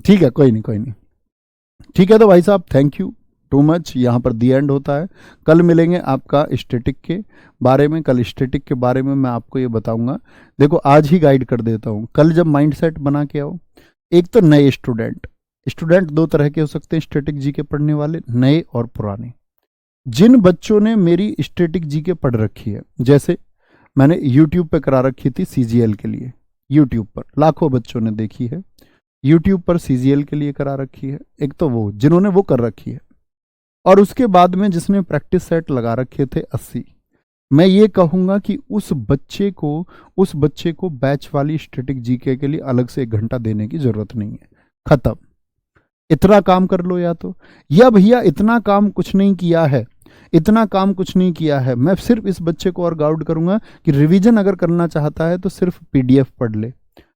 ठीक है, कोई नहीं, कोई नहीं, ठीक है। तो भाई साहब थैंक यू टू मच, यहाँ पर दी एंड होता है। कल मिलेंगे आपका स्टैटिक के बारे में, कल स्टैटिक के बारे में मैं आपको ये बताऊंगा। देखो आज ही गाइड कर देता हूँ, कल जब माइंडसेट बना के आओ, एक तो नए स्टूडेंट 2 तरह के हो सकते हैं स्टैटिक जीके पढ़ने वाले, नए और पुराने। जिन बच्चों ने मेरी स्टैटिक जीके पढ़ रखी है, जैसे मैंने यूट्यूब पे करा रखी थी सीजीएल के लिए, यूट्यूब पर लाखों बच्चों ने देखी है, यूट्यूब पर सीजीएल के लिए करा रखी है, एक तो वो जिन्होंने वो कर रखी है, और उसके बाद में जिसने प्रैक्टिस सेट लगा रखे थे 80। मैं ये कहूंगा कि उस बच्चे को बैच वाली स्टैटिक जीके के लिए अलग से 1 घंटा देने की जरूरत नहीं है, खत्म। इतना काम कर लो, या भैया इतना काम कुछ नहीं किया है, इतना काम कुछ नहीं किया है, मैं सिर्फ इस बच्चे को और गाइड करूंगा कि रिवीजन अगर करना चाहता है तो सिर्फ पीडीएफ पढ़ ले।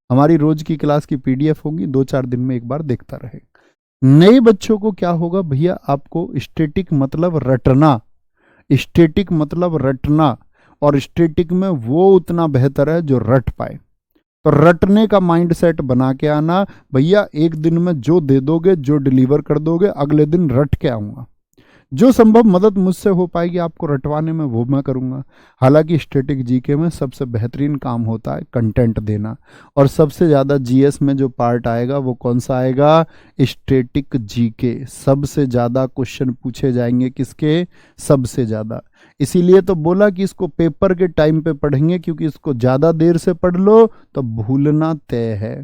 हमारी रोज की क्लास की पीडीएफ होगी, 2-4 दिन में एक बार देखता रहे। नए बच्चों को क्या होगा भैया, आपको स्टैटिक मतलब रटना, स्टैटिक मतलब रटना, और स्टैटिक में वो उतना बेहतर है जो रट पाए। तो रटने का माइंडसेट बना के आना भैया, एक दिन में जो दे दोगे, जो डिलीवर कर दोगे, अगले दिन रट के आऊंगा। जो संभव मदद मुझसे हो पाएगी आपको रटवाने में, वो मैं करूंगा। हालांकि स्टैटिक जीके में सबसे बेहतरीन काम होता है कंटेंट देना, और सबसे ज़्यादा जीएस में जो पार्ट आएगा वो कौन सा आएगा, स्टैटिक जीके। सबसे ज़्यादा क्वेश्चन पूछे जाएंगे किसके, सबसे ज़्यादा। इसीलिए तो बोला कि इसको पेपर के टाइम पे पढ़ेंगे, क्योंकि इसको ज़्यादा देर से पढ़ लो तो भूलना तय है,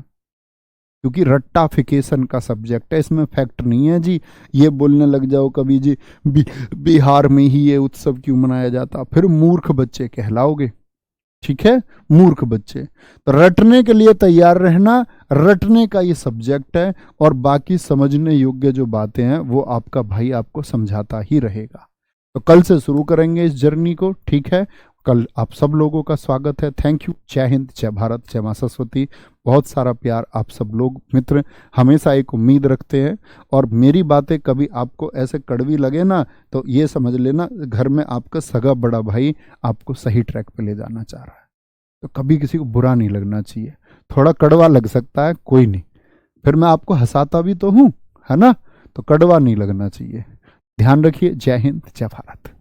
क्योंकि रट्टाफिकेशन का सब्जेक्ट है, इसमें फैक्ट नहीं है जी। ये बोलने लग जाओ कभी जी बिहार में ही ये उत्सव क्यों मनाया जाता, फिर मूर्ख बच्चे कहलाओगे, ठीक है, मूर्ख बच्चे। तो रटने के लिए तैयार रहना, रटने का ये सब्जेक्ट है, और बाकी समझने योग्य जो बातें हैं वो आपका भाई आपको समझाता ही रहेगा। तो कल से शुरू करेंगे इस जर्नी को, ठीक है। कल आप सब लोगों का स्वागत है, थैंक यू। जय हिंद, जय भारत, जय मां सरस्वती। बहुत सारा प्यार। आप सब लोग मित्र हमेशा एक उम्मीद रखते हैं, और मेरी बातें कभी आपको ऐसे कड़वी लगे ना तो ये समझ लेना, घर में आपका सगा बड़ा भाई आपको सही ट्रैक पे ले जाना चाह रहा है। तो कभी किसी को बुरा नहीं लगना चाहिए, थोड़ा कड़वा लग सकता है, कोई नहीं, फिर मैं आपको हंसाता भी तो हूँ, है ना, तो कड़वा नहीं लगना चाहिए। ध्यान रखिए। जय हिंद, जय भारत।